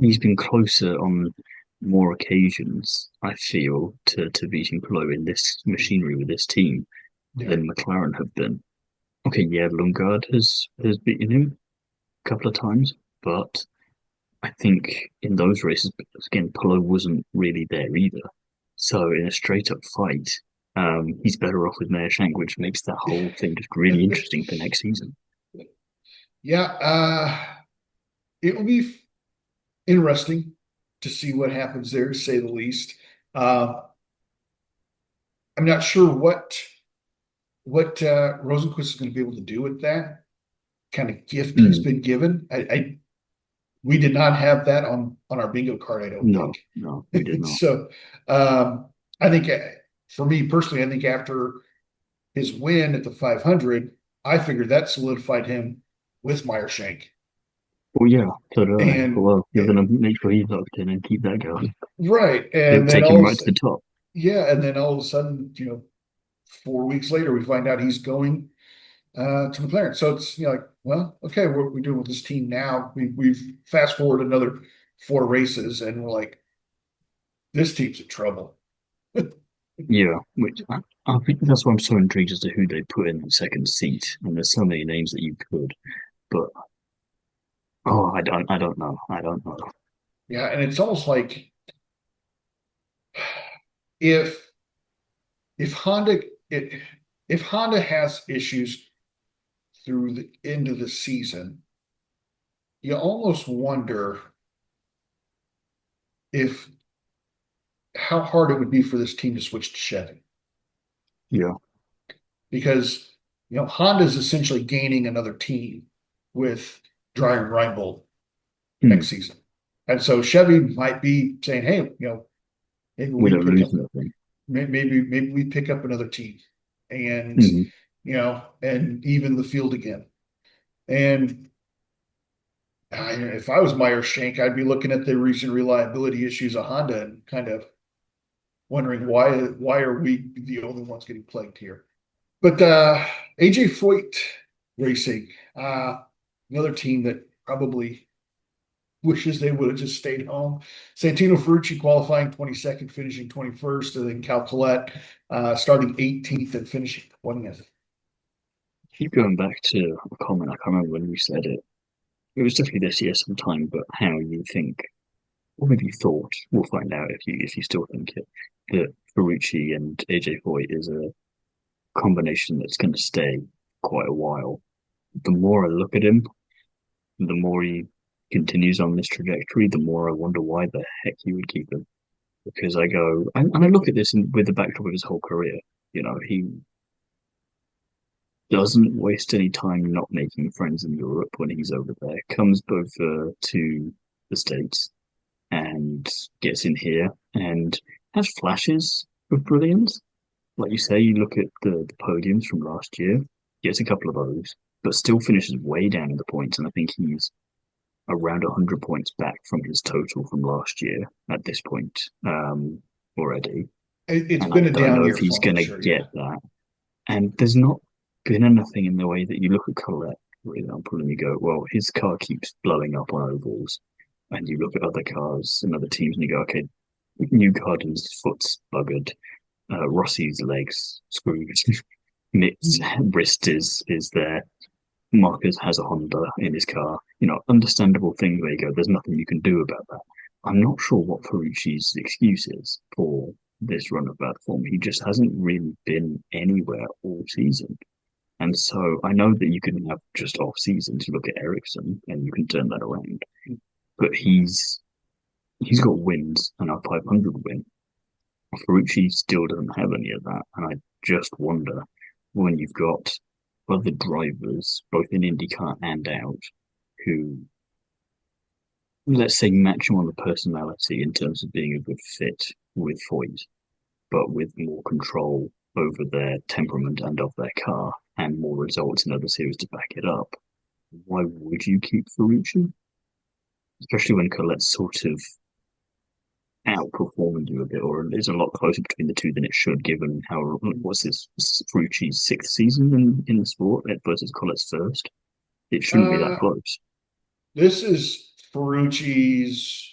he's been closer on more occasions, I feel, to beating Pillow in this machinery with this team yeah, than McLaren have been. Okay, yeah, Lundgaard has beaten him a couple of times, but I think in those races, again, Pillow wasn't really there either. So in a straight up fight, he's better off with Meyer Shank, which makes that whole thing just really interesting for next season. yeah, it will be interesting to see what happens there, to say the least. Uh, I'm not sure what Rosenquist is going to be able to do with that kind of gift he's Mm, been given. I we did not have that on our bingo card, I don't no, think. no, we did not. So I think for me personally, I think after his win at the 500, I figured that solidified him with Meyer Shank. Well, yeah, so do I. And Well, you're going to make sure he's locked in and keep that going. right, It'll and then take him right to the top. yeah, and then all of a sudden, 4 weeks later, we find out he's going to McLaren. So it's like, well, okay, what are we doing with this team now? We've fast forward another 4 races, and we're like, this team's in trouble. Yeah, which I think that's why I'm so intrigued as to who they put in the second seat. And there's so many names that you could, but oh, I don't know. I don't know. Yeah, and it's almost like if if Honda it, if Honda has issues through the end of the season, you almost wonder if how hard it would be for this team to switch to Chevy, Yeah. because Honda is essentially gaining another team with Dreyer and Reinbold Hmm. next season, and so Chevy might be saying, "Hey, maybe We we don't pick lose up nothing. maybe we pick up another team, and Hmm. and even the field again." And if I was Meyer Shank, I'd be looking at the recent reliability issues of Honda and kind of wondering why are we the only ones getting plagued here? But A.J Foyt Racing, another team that probably wishes they would have just stayed home. Santino Ferrucci qualifying 22nd, finishing 21st, and then Cal Collette starting 18th and finishing 20th. Keep going back to a comment. I can't remember when you said it. It was definitely this year sometime, but how you think, or maybe you thought, we'll find out if you still think it, that Ferrucci and AJ Foyt is a combination that's going to stay quite a while. The more I look at him, the more he continues on this trajectory, the more I wonder why the heck you would keep him. Because I go, and I look at this with the backdrop of his whole career. He doesn't waste any time not making friends in Europe when he's over there. Comes over to the States and gets in here and has flashes of brilliance. Like you say, you look at the podiums from last year, gets a couple of those, but still finishes way down in the points. And I think he's around 100 points back from his total from last year at this point already. It's And I been a don't down know if year he's for him going this to year, yeah. get that. And there's not been anything in the way that you look at Colette, for example, and you go, well, his car keeps blowing up on ovals. And you look at other cars and other teams and you go, okay, New Garden's foot's buggered. Rossi's legs screwed. Mick's wrist is there. Marcus has a Honda in his car. Understandable things where you go, there's nothing you can do about that. I'm not sure what Ferrucci's excuse is for this run of bad form. He just hasn't really been anywhere all season. And so I know that you can have just off seasons. You look at Ericsson and you can turn that around. But he's got wins and a 500 win. Ferrucci still doesn't have any of that. And I just wonder when you've got other drivers, both in IndyCar and out, who, let's say, match him on the personality in terms of being a good fit with Foyt, but with more control over their temperament and of their car and more results in other series to back it up. Why would you keep Ferrucci? especially when Colette's sort of outperforming you a bit, or is a lot closer between the two than it should, given how what's this Ferrucci's sixth season in the sport versus Colette's first. It shouldn't be that Uh, close. this is Ferrucci's.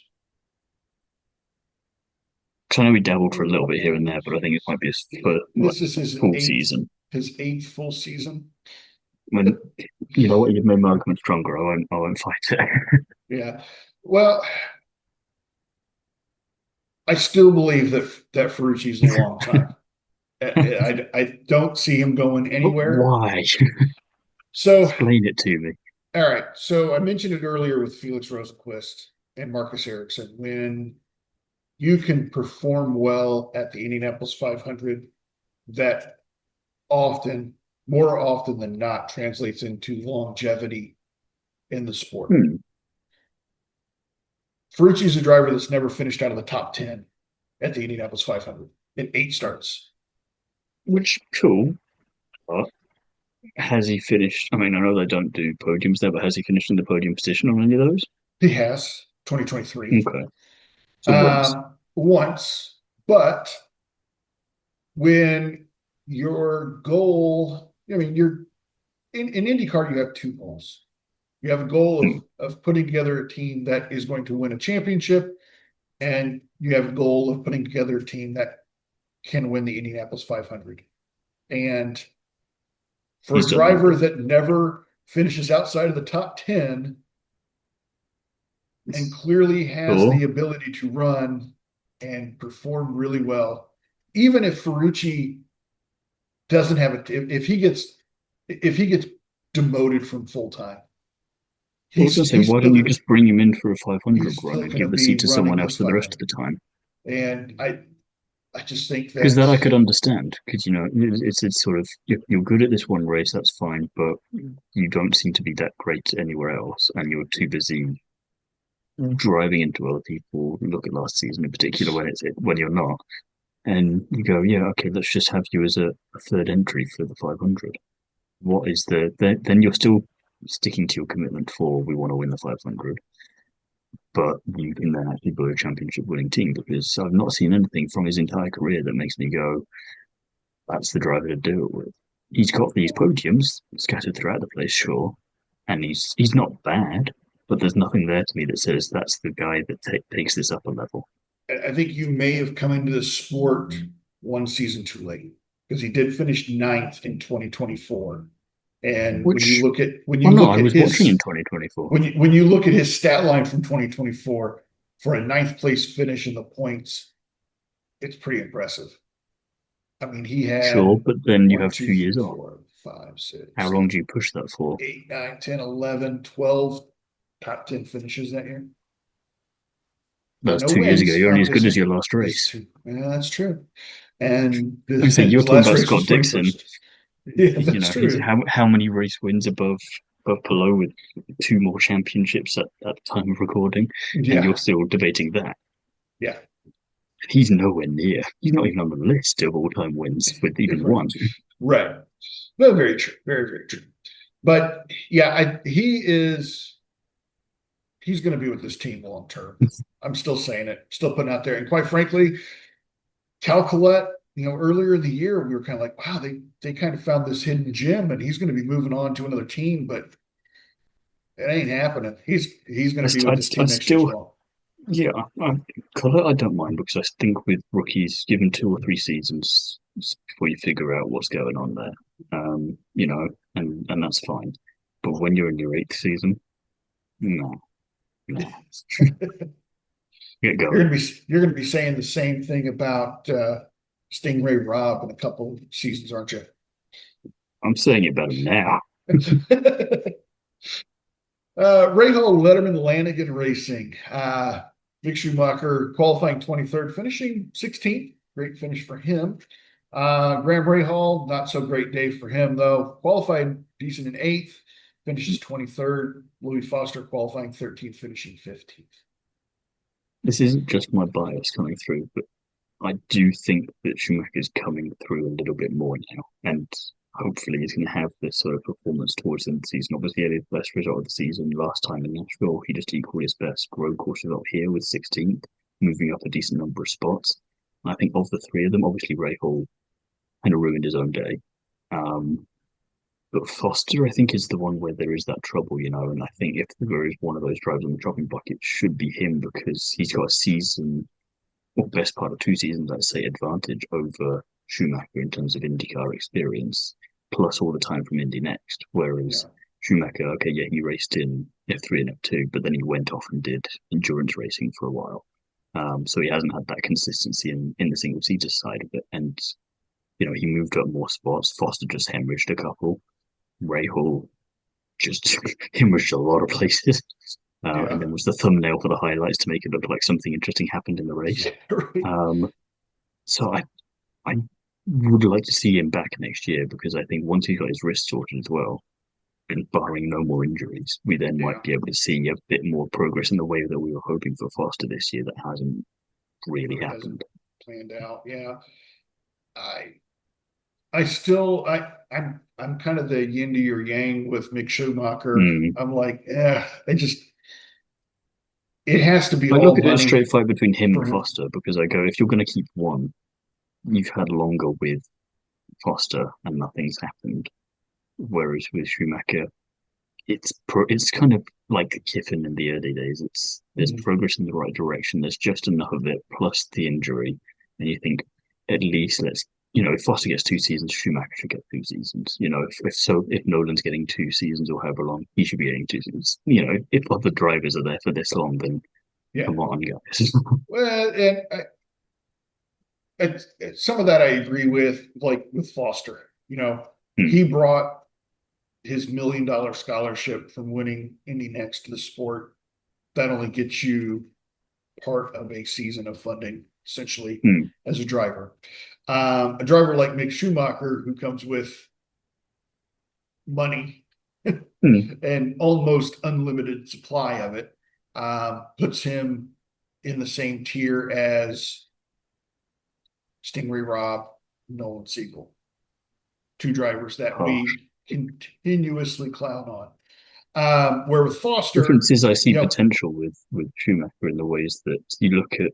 Because I know we dabbled for a little bit here and there, but I think it might be his first, like, This is full season. his eighth full season. When you know what, you've made my argument stronger. I won't fight it. Yeah. Well, I still believe that Ferrucci's a long time. I don't see him going But anywhere. why? So, Explain it to me. all right. So I mentioned it earlier with Felix Rosenqvist and Marcus Ericsson. When you can perform well at the Indianapolis 500, that often, more often than not, translates into longevity in the sport. Hmm. Ferrucci's a driver that's never finished out of the top 10 at the Indianapolis 500 in 8 starts. Which cool. But has he finished? I mean, I know they don't do podiums there, but has he finished in the podium position on any of those? He has 2023 Okay, so once. once, but when your goal, I mean, you're in IndyCar, you have two goals. You have a goal Hmm. of putting together a team that is going to win a championship, and you have a goal of putting together a team that can win the Indianapolis 500. And for He's a done driver neither. that never finishes outside of the top 10 and clearly has Sure. the ability to run and perform really well, even if Ferrucci doesn't have it, if he gets demoted from full time, I was going to say, why don't you just bring him in for a 500 he's run still and going to give the seat be to running someone for the else for the rest of 500. the time? And I just think Because that that I could understand. Because you know, it's sort of you're good at this one race, that's fine, but you don't seem to be that great anywhere else, and you're too busy driving into other people. Look at last season in particular when you're not, and you go, yeah, okay, let's just have you as a third entry for the 500. What is then you're still sticking to your commitment for we want to win the 500, but you can then actually build a championship winning team because I've not seen anything from his entire career that makes me go, that's the driver to do it with. He's got these podiums scattered throughout the place, sure, and he's not bad, but there's nothing there to me that says that's the guy that takes this up a level. I think you may have come into the sport one season too late because he did finish ninth in 2024. And Which, when well, you no, look I at was watching in his 2024. when you look at his stat line from 2024 for a ninth place finish in the points, it's pretty impressive. I mean, he Sure, had but then you one, have two, two three, years off. four, five, How six, long do you push that for? 8, 9, 10, 11, 12 top 10 finishes that year. That's No 2 years ago. wins, You're only as good as obviously. your last This is race. true. Yeah, that's true. And I say you're his talking last about race was Scott Dixon. 21st. Yeah, You that's know, he's true. how many race wins above Palou with two more championships at the time of recording, and you're Yeah, still debating that. yeah. He's nowhere near. He's not even on the list of all-time wins with even Right. one. Right. Well, very true. Very, very true. But yeah, he's going to be with this team long term. I'm still saying it, still putting out there. And quite frankly, Cal Collette, earlier in the year, we were kind of like, wow, they kind of found this hidden gem and he's going to be moving on to another team, but it ain't happening. He's going to be with this team I'd next year as still, well. yeah, Collette I don't mind because I think with rookies, given 2 or 3 seasons before you figure out what's going on there, you know, and that's fine. But when you're in your eighth season, no, no, get going. You're gonna be saying the same thing about Stingray Robb in a couple of seasons, aren't you? I'm saying it better now. Rahal, Letterman, Lanigan Racing. Mick Schumacher qualifying 23rd, finishing 16th. Great finish for him. Graham Rahal, not so great day for him, though. Qualified decent in 8th, finishes 23rd. Louis Foster qualifying 13th, finishing 15th. This isn't just my bias coming through, but I do think that Schumacher's coming through a little bit more now. And hopefully he's going to have this sort of performance towards the end of the season. Obviously, he had his best result of the season last time in Nashville. He just equaled his best road course result here with 16th, moving up a decent number of spots. And I think of the three of them, obviously Rahal kind of ruined his own day. Um, but Foster, I think, is the one where there is that trouble, and I think if there is one of those drivers on the chopping block, it should be him because he's got a season, or best part of 2 seasons, let's say, advantage over Schumacher in terms of IndyCar experience, plus all the time from Indy NXT. Whereas Yeah. Schumacher, okay, yeah, he raced in F3 and F2, but then he went off and did endurance racing for a while. So he hasn't had that consistency in the single seater side of it. And, he moved up more spots. Foster just hemorrhaged a couple. Rahal just hemorrhaged a lot of places. And Yeah. then was the thumbnail for the highlights to make it look like something interesting happened in the race. Yeah. Right. So I would like to see him back next year because I think once he's got his wrist sorted as well, and barring no more injuries, we then Yeah. might be able to see a bit more progress in the way that we were hoping for Foster this year that hasn't really Really hasn't happened. planned out. Yeah. I I still I'm kind of the yin to your yang with Mick Schumacher. Mm. I'm like, it has to be I look all at it as a money straight fight between him for and him. Foster because I go, if you're going to keep one, you've had longer with Foster and nothing's happened. Whereas with Schumacher, it's kind of like Kiffin in the early days. There's Mhm. progress in the right direction. There's just enough of it plus the injury, and you think at least if Foster gets 2 seasons, Schumacher should get 2 seasons. If Nolan's getting 2 seasons or however long, he should be getting 2 seasons. If other drivers are there for this long, then Yeah. come on, guys. Well, and some of that I agree with, like with Foster. Hmm. He brought his $1 million scholarship from winning Indy NXT to the sport. That only gets you part of a season of funding, essentially, Hmm. as a driver. A driver like Mick Schumacher, who comes with money Hmm. and almost unlimited supply of it, puts him in the same tier as Stingray Robb, Nolan Siegel, two drivers that Harsh. we continuously clown on. Where with Difference Foster, is I see you know, potential with Schumacher in the ways that you look at.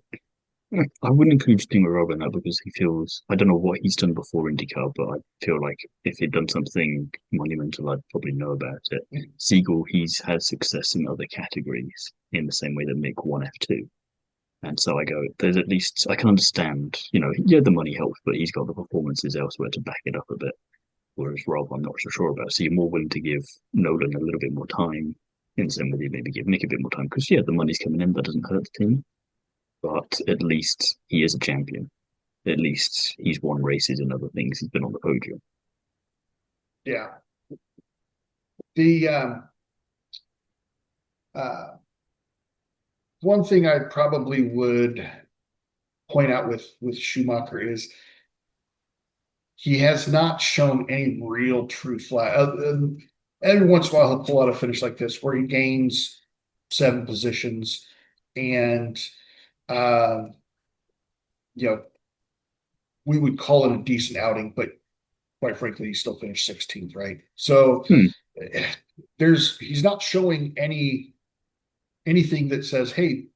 I wouldn't include Stinger Rob in that because he feels I don't know what he's done before IndyCar, but I feel like if he'd done something monumental, I'd probably know about it. Siegel, he's had success in other categories in the same way that Mick won F2. And so I go, there's at least I can understand, yeah, the money helps, but he's got the performances elsewhere to back it up a bit. Whereas Rob, I'm not so sure about. So you're more willing to give Nolan a little bit more time in the same way you maybe give Mick a bit more time because yeah, the money's coming in, that doesn't hurt the team. But at least he is a champion. At least he's won races and other things. He's been on the podium. yeah. The uh, one thing I probably would point out with Schumacher is he has not shown any real true flash. Every once in a while, he'll pull out a finish like this where he gains 7 positions, and uh, you know we would call it a decent outing, but quite frankly, he still finished 16th, right? So Hmm. he's not showing anything that says, hey,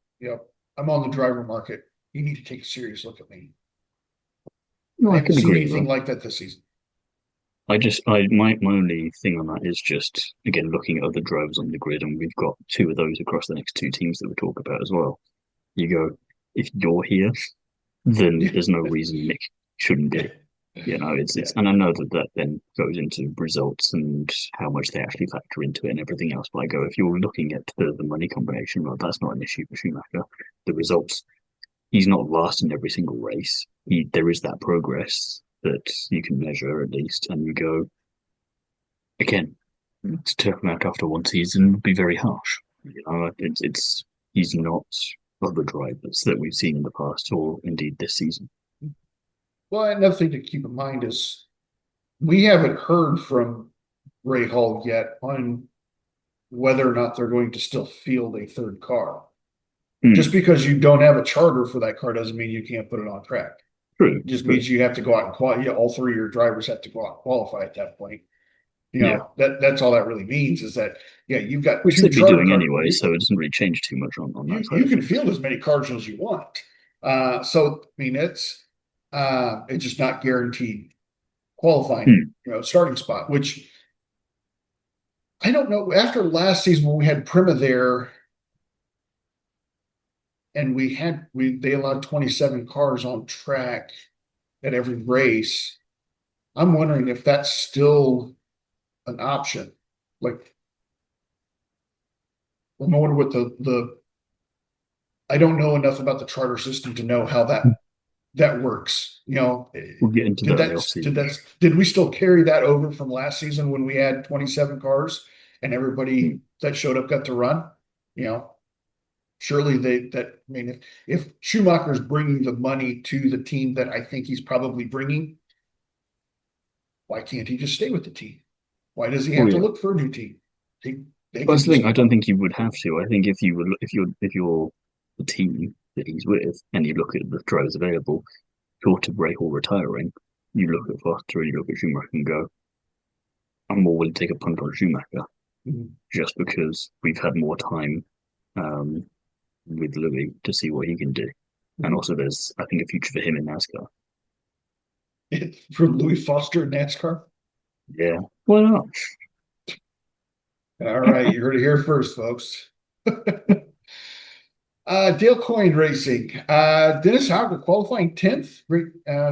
I'm on the driver market. You need to take a serious look at me. No, I I haven't can seen agree with anything that. like that this season. My only thing on that is just again looking at other drivers on the grid, and we've got two of those across the next 2 teams that we talk about as well. You go, if you're here, then Yeah, there's no reason Mick shouldn't yeah, be. It's yeah, and I know that then goes into results and how much they actually factor into it and everything else. But I go, if you're looking at the money combination, well, that's not an issue for Schumacher. The results, he's not last in every single race. There is that progress that you can measure at least, and you go again to Turkmac after 1 season would be very harsh. It's he's not other drivers that we've seen in the past or indeed this season. well, another thing to keep in mind is we haven't heard from Rahal yet on whether or not they're going to still field a third car. Just Hmm. because you don't have a charter for that car doesn't mean you can't put it on track. True, It just but means you have to go out and qualify. Yeah, all three of your drivers have to go out and qualify at that point. yeah, That's all that really means is that, yeah, you've got which two they'd be charter doing cars. anyway, so it doesn't really change too much on that side You of can things. field as many cars as you want. So I mean it's just not guaranteed qualifying, Hmm. starting spot, which I don't know. After last season when we had Prima there and they allowed 27 cars on track at every race, I'm wondering if that's still an option. Like, I wonder what the I don't know enough about the charter system to know how that works. We'll get into that in the off season. Did we still carry that over from last season when we had 27 cars and everybody that showed up got to run? You know, surely I mean, if Schumacher's bringing the money to the team that I think he's probably bringing, why can't he just stay with the team? Why does he Oh have to yeah, look for a new team? They can that's the just thing. I don't think you would have to. I think if you're the team that he's with, and you look at the drivers available, short of Rahal retiring, you look at Foster and you look at Schumacher and go, I'm more willing to take a punt on Schumacher just because we've had more time um, with Louis to see what he can do. And also, there's, I think, a future for him in NASCAR. for Louis Foster in NASCAR. Yeah, why not? All right, you heard it here first, folks. Dale Coyne Racing. Dennis Hauger qualifying 10th. Great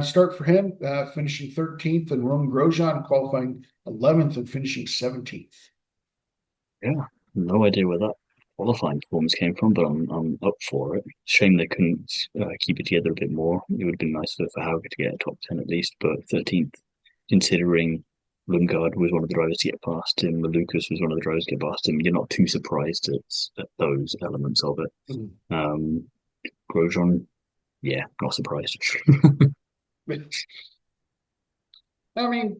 start for him, finishing 13th, and Roman Grosjean qualifying 11th and finishing 17th. Yeah, no idea where that qualifying performance came from, but I'm up for it. Shame they couldn't keep it together a bit more. It would have been nice for Hauger to get a top 10 at least, but 13th, considering Lundgaard was one of the drivers to get past him, Lucas was one of the drivers to get past him, you're not too surprised at those elements of it. Um, Grosjean, yeah, not surprised. I mean,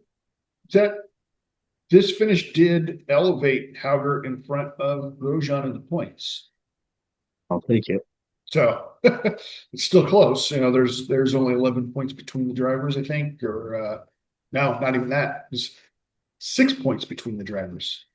that this finish did elevate Hauger in front of Grosjean in the points. I'll take it. So it's still close. There's only 11 points between the drivers, I think, or no, not even that. There's 6 points between the drivers.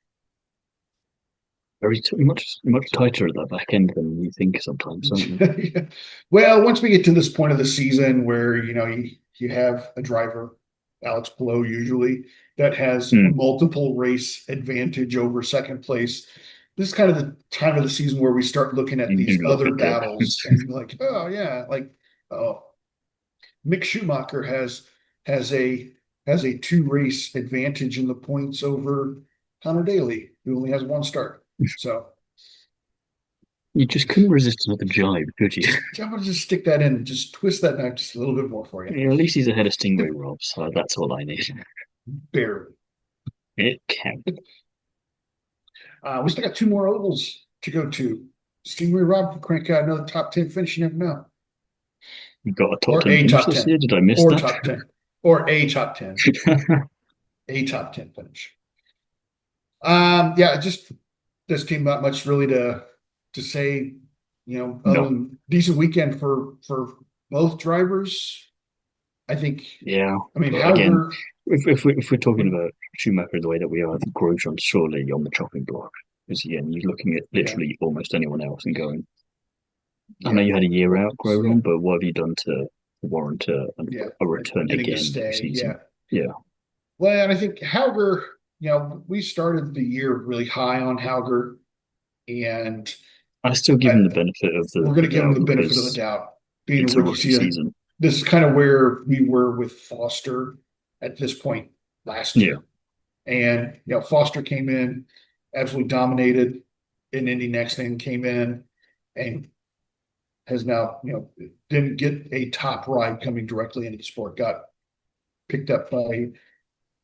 Very much tighter at that back end than you think sometimes, don't you? Well, once we get to this point of the season where you have a driver, Alex Palou usually, that has a multiple race advantage over second place. This is kind of the time of the season where we start looking at You these do look other at battles and like, oh yeah, like, oh, Mick Schumacher has a has a 2 race advantage in the points over Connor Daly, who only has one start. So You just couldn't resist another jibe, could you? I'm gonna just stick that in and just twist that knife just a little bit more for you. Yeah, at least he's ahead of Stingray Rob, so that's all I need. Barely. It counts. We still got 2 more ovals to go to. Stingray Rob can crank out another top 10 finish. You never know. You got a top Or 10 a finish top this 10. year? Did I miss Or that? top 10. Or a top 10. A top 10 finish. Yeah, just this team not much really to say, other No. than decent weekend for both drivers. I think, Yeah, I mean, but again, Hauger, if we're talking about Schumacher the way that we are, I think Grosjean's surely on the chopping block. Because again, you're looking at yeah, literally almost anyone else and going, I know yeah, you had a year out, yeah, Grosjean, but what have you done to warrant yeah, a return getting to again this stay, yeah. season? Yeah, Well, and I think Hauger, we started the year really high on Hauger, and I still give I, him the benefit of we're the going to give him doubt the benefit of the because doubt. Being a it's a rookie rookie season, season. this is kind of where we were with Foster at this point last Yeah. year. And Foster came in, absolutely dominated in Indy NXT, came in and has now, didn't get a top ride coming directly into the sport, got picked up by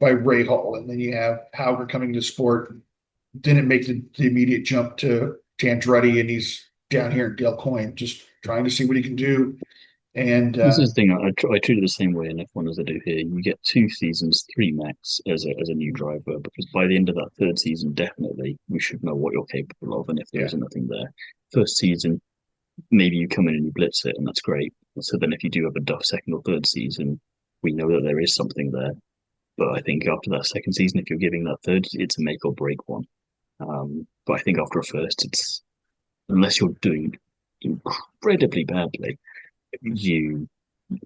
Rahal. And then you have Hauger coming to sport, didn't make the immediate jump to Andretti, and he's down here in Dale Coyne, just trying to see what he can do. And This is the thing. I treat it the same way in F1 as I do here. You get 2 seasons, 3 max as a new driver, because by the end of that third season, definitely we should know what you're capable of, and if there yeah, is nothing there. First season, maybe you come in and you blitz it, and that's great. So then if you do have a duff second or third season, we know that there is something there. But I think after that second season, if you're giving that third, it's a make or break one. But I think after a first, it's unless you're doing incredibly badly, you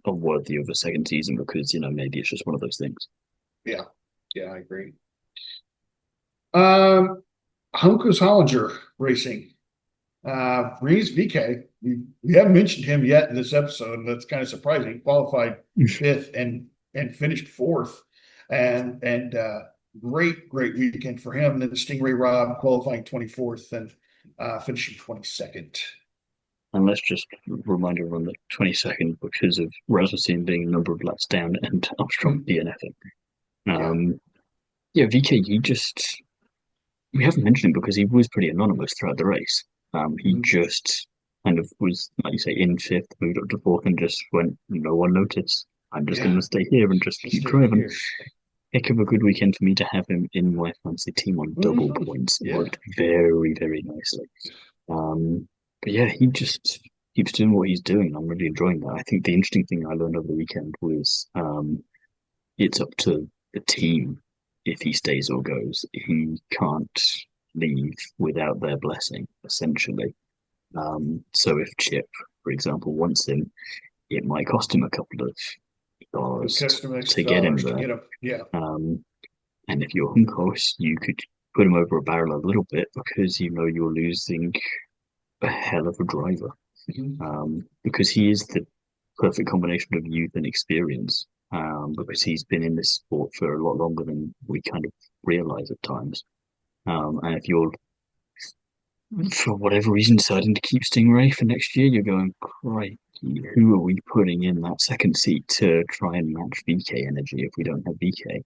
are worthy of a second season because maybe it's just one of those things. Yeah, yeah, I agree. Um, Juncos Hollinger Racing. Reese VK. We haven't mentioned him yet in this episode, and that's kind of surprising. He qualified fifth and finished fourth, and great weekend for him. And then Stingray Rob qualifying 24th and finishing 22nd. And let's just remind everyone that 22nd because of Rasmussen being a number of laps down and Armstrong DNFing. Yeah, VK, we haven't mentioned him because he was pretty anonymous throughout the race. He just kind of was, like you say, in fifth, moved up to fourth, and just went, no one noticed. I'm just going to stay here and just keep driving. Heck of a good weekend for me to have him in my fancy team on double points. It worked very, very nicely. But yeah, he just keeps doing what he's doing. I'm really enjoying that. I think the interesting thing I learned over the weekend was it's up to the team if he stays or goes. He can't leave without their blessing, essentially. So if Chip, for example, wants him, it might cost him a couple of dollars to get him there. Yeah. And if you're Juncos, you could put him over a barrel a little bit because you're losing a hell of a driver. Because he is the perfect combination of youth and experience. Because he's been in this sport for a lot longer than we kind of realize at times. And if you're, for whatever reason, deciding to keep Stingray for next year, you're going, crikey, who are we putting in that second seat to try and match VK energy if we don't have VK?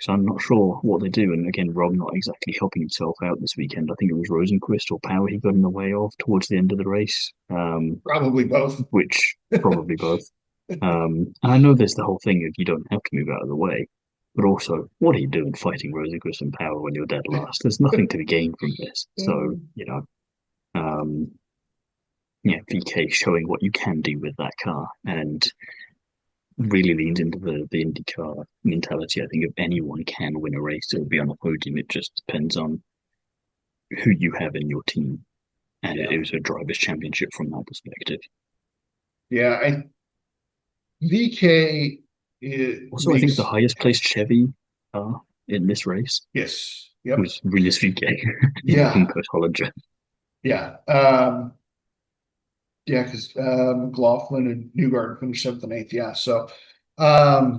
So I'm not sure what they do. And again, Rob not exactly helping himself out this weekend. I think it was Rosenquist or Power he got in the way of towards the end of the race. Probably both. Probably both. And I know there's the whole thing of you don't have to move out of the way. But also, what are you doing fighting Rosenquist and Power when you're dead last? There's nothing to be gained from this. So, VK showing what you can do with that car and really leans into the IndyCar mentality. I think if anyone can win a race, it'll be on the podium. It just depends on who you have in your team. And it was a driver's championship from that perspective. Yeah, VK also, I think the highest placed Chevy car in this race. Yes. Yep. Was Reese VK. Yeah. Hollinger. Yeah. Yeah, because McLaughlin and Newgarden finished 7th and 8th. Yeah. So yeah,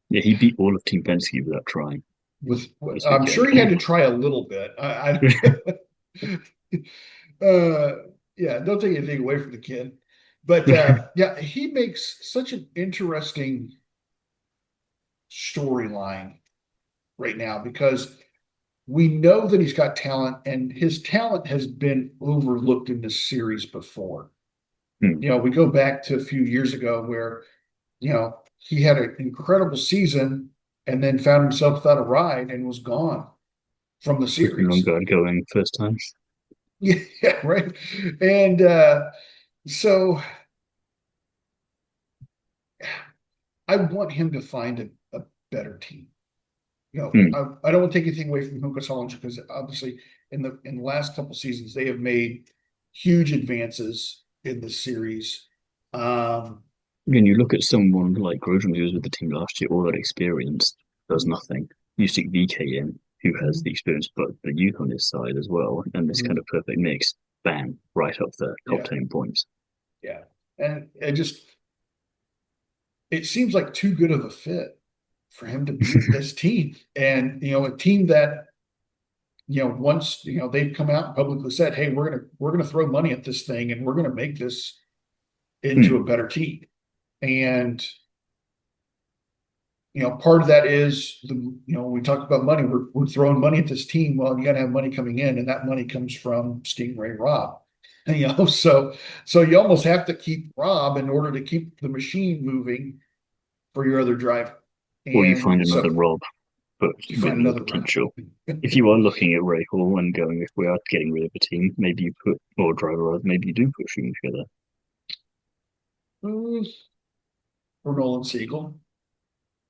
he beat all of Team Penske without trying. I'm sure he had to try a little bit. Yeah, don't take anything away from the kid. But yeah, he makes such an interesting storyline right now because we know that he's got talent and his talent has been overlooked in this series before. We go back to a few years ago where, he had an incredible season and then found himself without a ride and was gone from the series. Going first time. Yeah, right. And so I want him to find a better team. I don't want to take anything away from Juncos Hollinger because obviously in the last couple of seasons they have made huge advances in the series. When you look at someone like Grosjean who was with the team last year, all that experience does nothing. You stick VK in, who has the experience but the youth on his side as well, and this kind of perfect mix, bam, right up there, top 10 points. Yeah, and it seems like too good of a fit for him to be with this team, and a team that once they've come out and publicly said, hey, we're gonna throw money at this thing and we're gonna make this into a better team. And part of that is we talked about money. We're throwing money at this team. Well, you got to have money coming in, and that money comes from Stingray Rob. And, so you almost have to keep Rob in order to keep the machine moving for your other driver. Or you find another Rob. but You with find more another potential. route. If you are looking at Rahal and going, if we are getting rid of a team, maybe you put or driver, maybe you do put Schumacher there. Mm, or Nolan Siegel.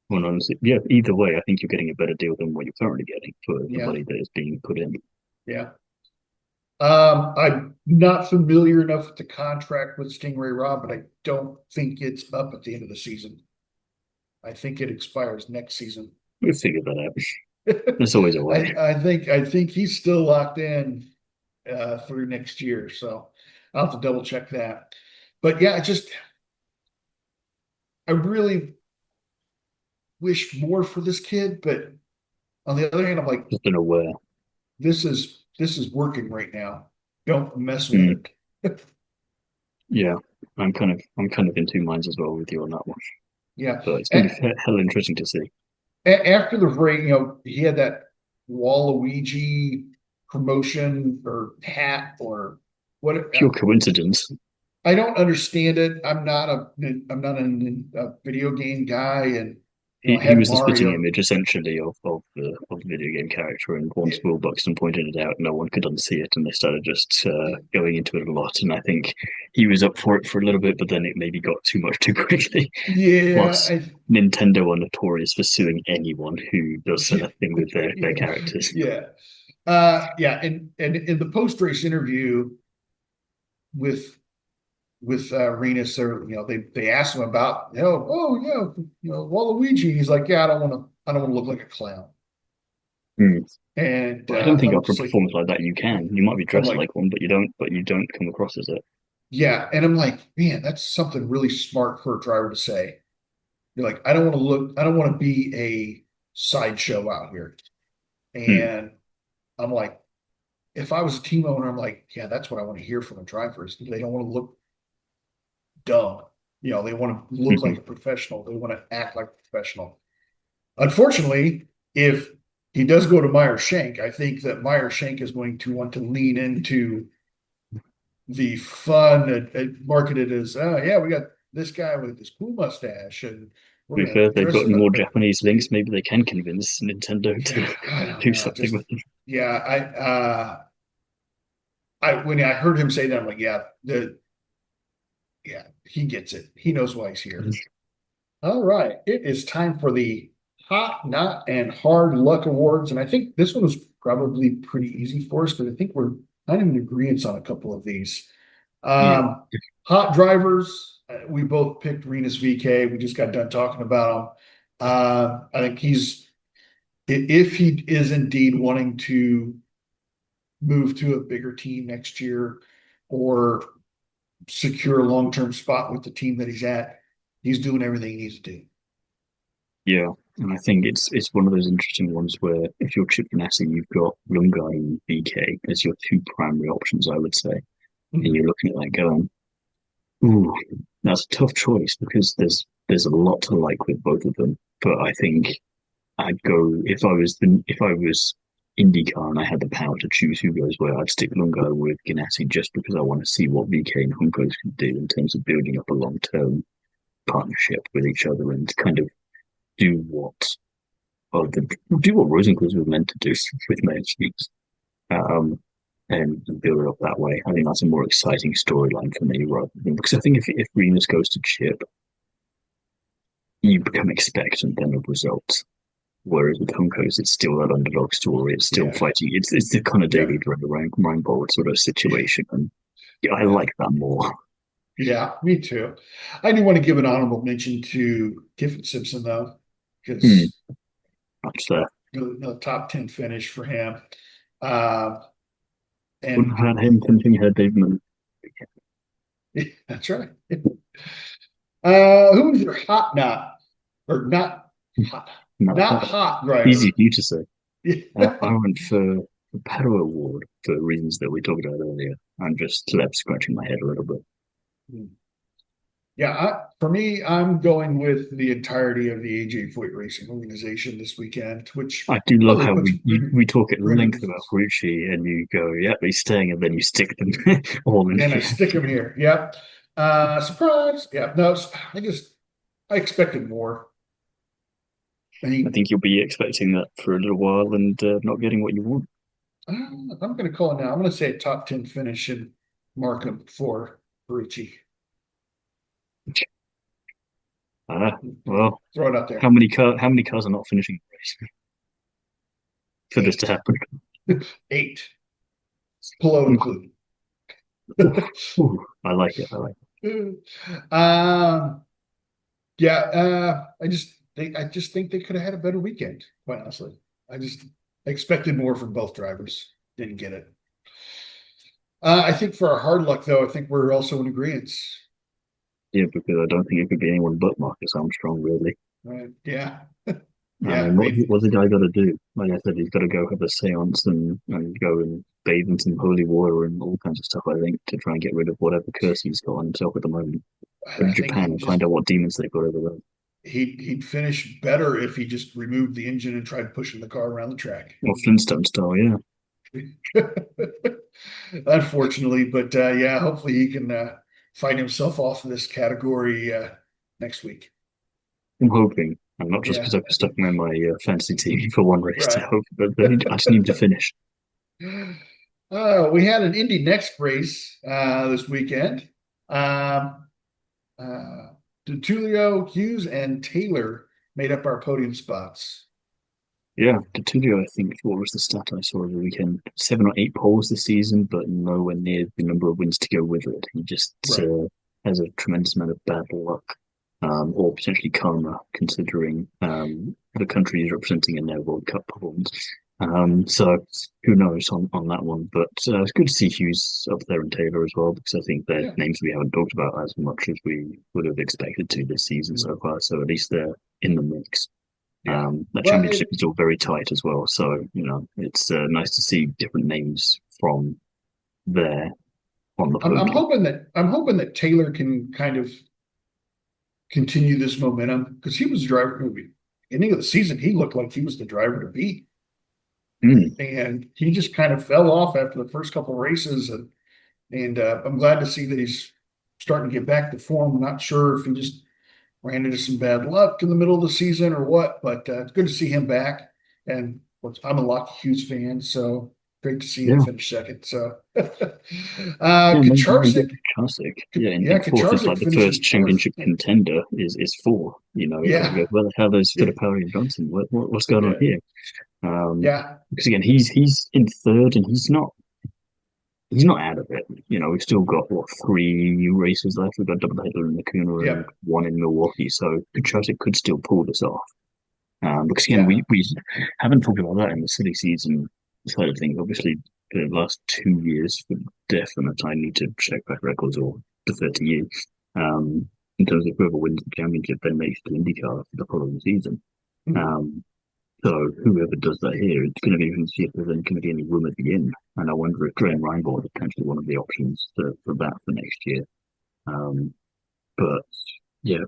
Well, honestly, yeah. Either way, I think you're getting a better deal than what you're currently getting for the Yeah, money that is being put in. yeah. I'm not familiar enough with the contract with Stingray Rob, but I don't think it's up at the end of the season. I think it expires next season. We'll figure that out. There's always a way. I think he's still locked in through next year, so I'll have to double check that. But yeah, I really wish more for this kid, but on the other hand, I'm like, Just don't know where. this is working right now. Don't mess with Mm, it. yeah, I'm kind of in two minds as well with you on that one. Yeah. But it's going to be hell interesting to see. After the race, he had that Waluigi promotion or hat or what. Pure coincidence. I don't understand it. I'm not a video game guy, and I He had was the spitting Mario. image essentially of the video game character, and once Will Buxton pointed it out, no one could unsee it, and they started just going into it a lot. And I think he was up for it for a little bit, but then it maybe got too much too quickly. Yeah, Plus, Nintendo are notorious for suing anyone who does anything with their yeah, characters. yeah, yeah. And in the post race interview with Renus, or they asked him about, oh yeah, Waluigi. He's like, yeah, I don't want to look like a clown. Hmm. And But I don't think I'm after a just like, performance like that you can. You might be I'm dressed like, like one, but you don't. But you don't come across as it. yeah, and I'm like, man, that's something really smart for a driver to say. You're like, I don't want to be a sideshow out here. Hmm. And I'm like, if I was a team owner, I'm like, yeah, that's what I want to hear from a driver is they don't want to look dumb. They want to look like a professional. They want to act like a professional. Unfortunately, if he does go to Meyer Shank, I think that Meyer Shank is going to want to lean into the fun and market it as, oh yeah, we got this guy with this cool mustache, and To we're be gonna fair, they've dress got him more up. Japanese links. Maybe they can convince Nintendo Yeah, to I don't do know. something with them. Yeah, I when I heard him say that, I'm like, yeah, he gets it. He knows why he's here. All right, it is time for the hot, not, and hard luck awards, and I think this one was probably pretty easy for us because I think we're kind of in agreement on a couple of these. Yeah. Hot drivers, we both picked Renus VK. We just got done talking about him. I think if he is indeed wanting to move to a bigger team next year or secure a long-term spot with the team that he's at, he's doing everything he needs to do. Yeah, and I think it's one of those interesting ones where if you're Chip Ganassi, you've got Lungai and BK as your two primary options, I would say, and Mhm. you're looking at that going, ooh, that's a tough choice because there's a lot to like with both of them. But I think I'd go if I was IndyCar and I had the power to choose who goes where, I'd stick Lungai with Ganassi just because I want to see what BK and Juncos could do in terms of building up a long term partnership with each other and kind of do what do what Rosencrantz was meant to do with Meyer um, and build it up that way. I think that's a more exciting storyline for me rather than because I think if Renus goes to Chip, you become expectant then of results. Whereas with Juncos, it's still that underdog story. It's still Yeah, fighting. It's the kind of yeah, Daily Driver Reinbold sort of situation, and yeah, I yeah, like that more. yeah. Me too. I do want to give an honorable mention to Tiffin Simpson though, Hmm, because that's top 10 finish for him. Uh, wouldn't and have had him finishing ahead Dave Miller. that's right. Who was your hot not or not hot, Not not hot. hot Easy driver? for you to say. Yeah. I went for the Padua Award for reasons that we talked about earlier. I'm just left scratching my head a little bit. Yeah, for me, I'm going with the entirety of the A.J Foyt Racing organization this weekend, which I do love probably how puts we talk at length about Reynolds, Rucci and you go, yeah, he's staying, and then you stick them all in and I here. stick him here. Yep. Surprise. Yeah. No, I expected more. I I mean, think you'll be expecting that for a little while and not getting what you want. I'm going to call it now. I'm going to say a top 10 finish and mark him for Ricci. Ah, well, Throw it out there. how many cars are not finishing the race for this to Eight. happen? Eight. Pillow included. Ooh, I like it. I like um, yeah, I just think they could have had a better weekend, quite honestly. I just expected more from both drivers. Didn't get it. I think for our hard luck, though, I think we're also in agreement. it. Yeah, because I don't think it could be anyone but Marcus Armstrong, really. Right? Yeah. I Yeah. mean, I mean, what's the guy got to do? Like I said, he's got to go have a seance and go and bathe in some holy water and all kinds of stuff, I think, to try and get rid of whatever curse he's got on himself at the moment. Go to I think Japan he and just find out what demons they've got over there. he'd finish better if he just removed the engine and tried pushing the car around the track. Or Flintstone style, yeah. Unfortunately, but yeah, hopefully he can fight himself off of this category next week. I'm hoping, and not just Yeah, because I've stuck him in my fantasy team for one race to right. hope, but I just need him to finish. We had an Indy next race this weekend. Um, uh, DeTulio, Hughes, and Taylor made up our podium spots. Yeah, D'Attilio, I think, what was the stat I saw over the weekend? 7 or 8 poles this season, but nowhere near the number of wins to go with it. He just Right. has a tremendous amount of bad luck, or potentially karma, considering the country he's representing in their World Cup performance. So who knows on that one? But it's good to see Hughes up there and Taylor as well, because I think they're Yeah. names we haven't talked about as much as we would have expected to this season Right. so far. So at least they're in the mix. Yeah. That Well, championship is all very tight as well. So, it's nice to see different names from there on the podium. I'm hoping that Taylor can kind of continue this momentum because he was driving beginning of the season. He looked like he was the driver to beat, Mm, and he just kind of fell off after the first couple of races. And I'm glad to see that he's starting to get back to form. I'm not sure if he just ran into some bad luck in the middle of the season or what, but it's good to see him back. And I'm a Lockheed Hughes fan, so great to see him yeah. finish second. So Yeah, maybe Kacharzik, Kachasik. Yeah, yeah, in fourth is like Kacharzik the finishing first fourth. championship contender is four. Everyone Yeah, goes, where the hell is yeah, Fittipaldi and Johnson? What's going on yeah, here? yeah, Because again, he's in third and he's not out of it. We've still got 3 races left. We've got double header in Lacuna yeah, and one in Milwaukee, so Kachasik could still pull this off. Because again, yeah, we haven't talked about that in the silly season side of things. Obviously, the last 2 years, for definite, I need to check back records or defer to you. In terms of whoever wins the championship, then makes the IndyCar for the following season. mhm, Um, so whoever does that here, it's going to be interesting to see if there's going to be any room at the end. And I wonder if Graham Reinbold is potentially one of the options for that for next year. Um, but yeah,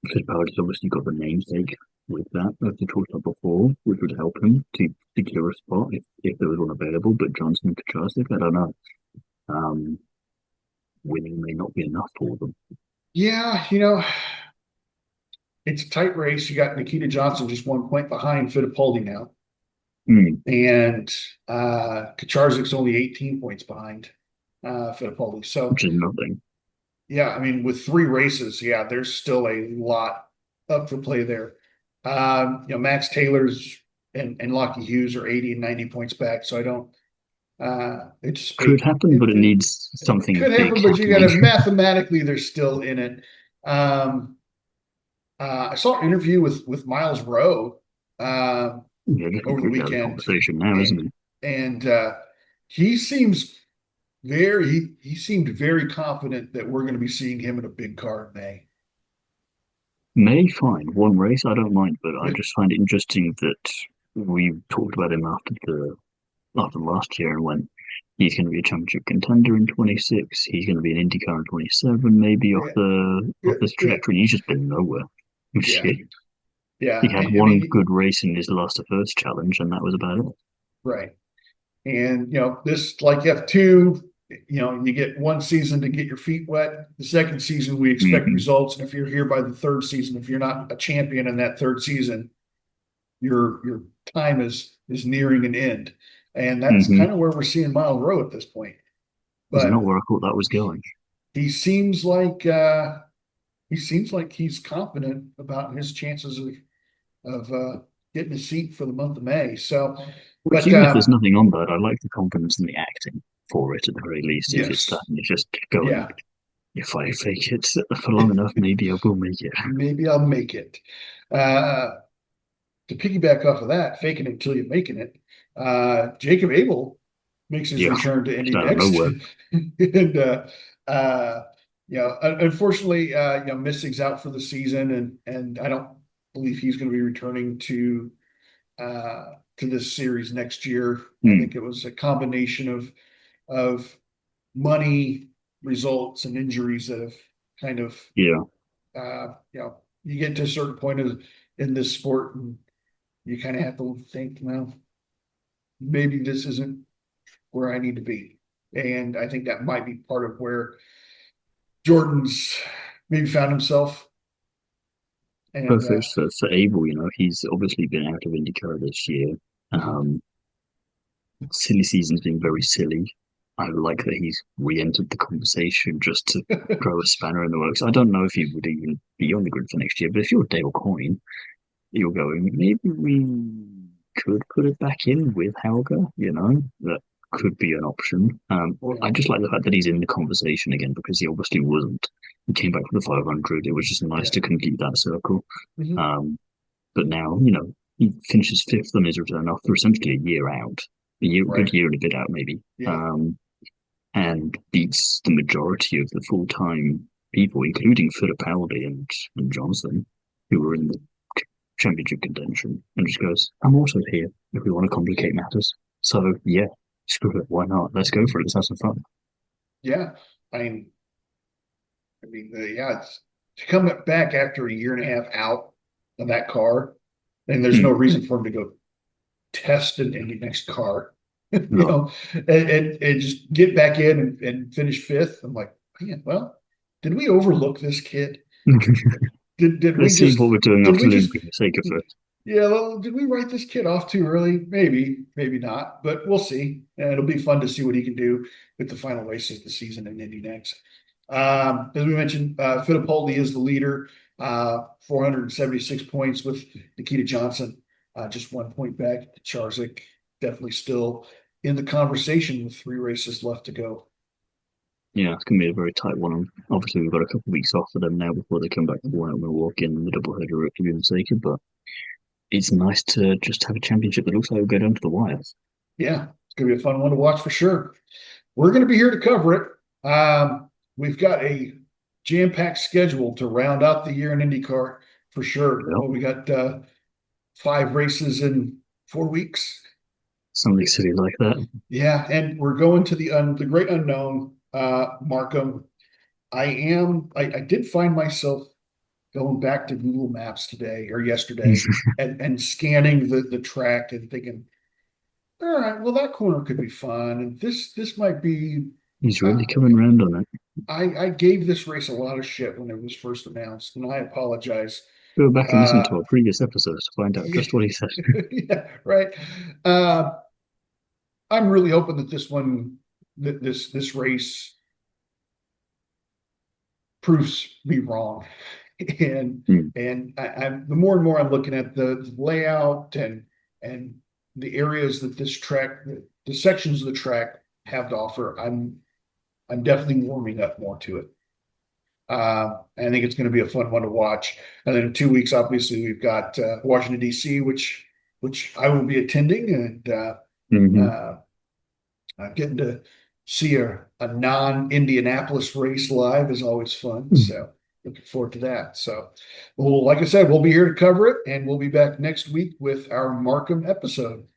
Fittipaldi's obviously got the namesake with that, as we talked about before, which would help him to secure a spot if there was one available. But Johnson and Kachasik, I don't know. Um, Winning may not be enough for them. yeah. It's a tight race. You got Nikita Johnson just 1 point behind Fittipaldi now, Mm, and Kacharzik's only 18 points behind Fittipaldi. So which is nothing. yeah, I mean, with 3 races, yeah, there's still a lot up for play there. Max Taylor's and Lockheed Hughes are 80 and 90 points back, so I don't Could anticipate happen, but it needs it something could big happen, but you got happening. to mathematically they're still in it. Um, I saw an interview with Miles Rowe uh, Yeah, just over the completely out of the weekend, conversation now, isn't and it? and he he seemed very confident that we're going to be seeing him in a big car in May. May fine. One race, I don't mind, but I Yeah, just find it interesting that we talked about him after last year and went, he's going to be a championship contender in 26. He's going to be an IndyCar in 27, maybe off yeah, the yeah, off this yeah, trajectory. And he's just been nowhere. This yeah. year. He Yeah, had I one mean, good race in his last to first challenge, and that was about it. right. And this like F2, you get one season to get your feet wet. The second season, we expect Hmm. results. And if you're here by the third season, if you're not a champion in that third season, your time is nearing an end. And that's Hmm. kind of where we're seeing Miles Rowe at this point. Was not But where I thought that was going. he seems like he's confident about his chances of getting a seat for the month of May. So, Which, but even if there's nothing on that, I like the confidence in the acting for it at the very least. If it's that, yes, and it's just going, yeah, if I fake it for long enough, maybe I will make it. maybe I'll make it. Uh, to piggyback off of that, faking it until you're making it. Jacob Abel makes his Yeah, return to Indy just out of next, nowhere. and unfortunately, missing out for the season, and I don't believe he's going to be returning to this series next year. I Hmm. think it was a combination of money, results, and injuries that have kind of Yeah, you get to a certain point in this sport and you kind of have to think, well, maybe this isn't where I need to be. And I think that might be part of where Jordan's maybe found himself. And perfect for Abel. He's obviously been out of IndyCar this year. mhm, Um, Silly season's been very silly. I like that he's re-entered the conversation just to throw a spanner in the works. I don't know if he would even be on the grid for next year, but if you're Dale Coyne, you're going, maybe we could put it back in with Helga. That could be an option. Well, I yeah, just like the fact that he's in the conversation again because he obviously wasn't. He came back for the 500. It was just nice yeah, to complete that circle. mhm, Um, but now, he finishes fifth on his return after essentially a year out, good right, year and a bit out maybe, yeah, and beats the majority of the full-time people, including Fittipaldi and Johnson, who were in the championship contention, and just goes, I'm also here if we want to complicate matters. So, yeah, screw it, why not? Let's go for it, let's have some fun. yeah. I mean, yeah, it's to come back after a year and a half out of that car, and there's no Hmm, reason for him to go test in the next car, no. and just get back in and finish fifth. I'm like, man, well, did we overlook this kid? Did we Let's see just what we're doing did we after just looping the sake of it. yeah, well, did we write this kid off too early? Maybe, maybe not, but we'll see. And it'll be fun to see what he can do with the final races of the season in Indy next. As we mentioned, Fittipaldi is the leader, 476 points with Nikita Johnson, just 1 point back. Charzik definitely still in the conversation with 3 races left to go. Yeah, it's going to be a very tight one. Obviously, we've got a couple of weeks off for them now before they come back to one at Milwaukee and the doubleheader at Union, but it's nice to just have a championship that looks like it'll go down to the wire. Yeah, it's going to be a fun one to watch for sure. We're going to be here to cover it. We've got a jam-packed schedule to round out the year in IndyCar for sure. Well, Well, we got 5 races in 4 weeks. something silly like that. Yeah, and we're going to the great unknown, Markham. I did find myself going back to Google Maps today or yesterday and scanning the track and thinking, all right, well that corner could be fun, and this might be. He's Uh, really coming around on it. I gave this race a lot of shit when it was first announced, and I apologize. Go back and listen Uh, to our previous episodes to find out yeah, just what he said. yeah, right. Uh, I'm really hoping that this race proves me wrong, and Hmm. I'm the more and more I'm looking at the layout and the areas that this track, the sections of the track have to offer. I'm definitely warming up more to it. I think it's going to be a fun one to watch. And then in 2 weeks, obviously, we've got Washington D.C., which I will be attending, and Hmm. uh, I'm getting to see a non-Indianapolis race live is always fun. So looking forward to that. So, well, like I said, we'll be here to cover it, and we'll be back next week with our Markham episode.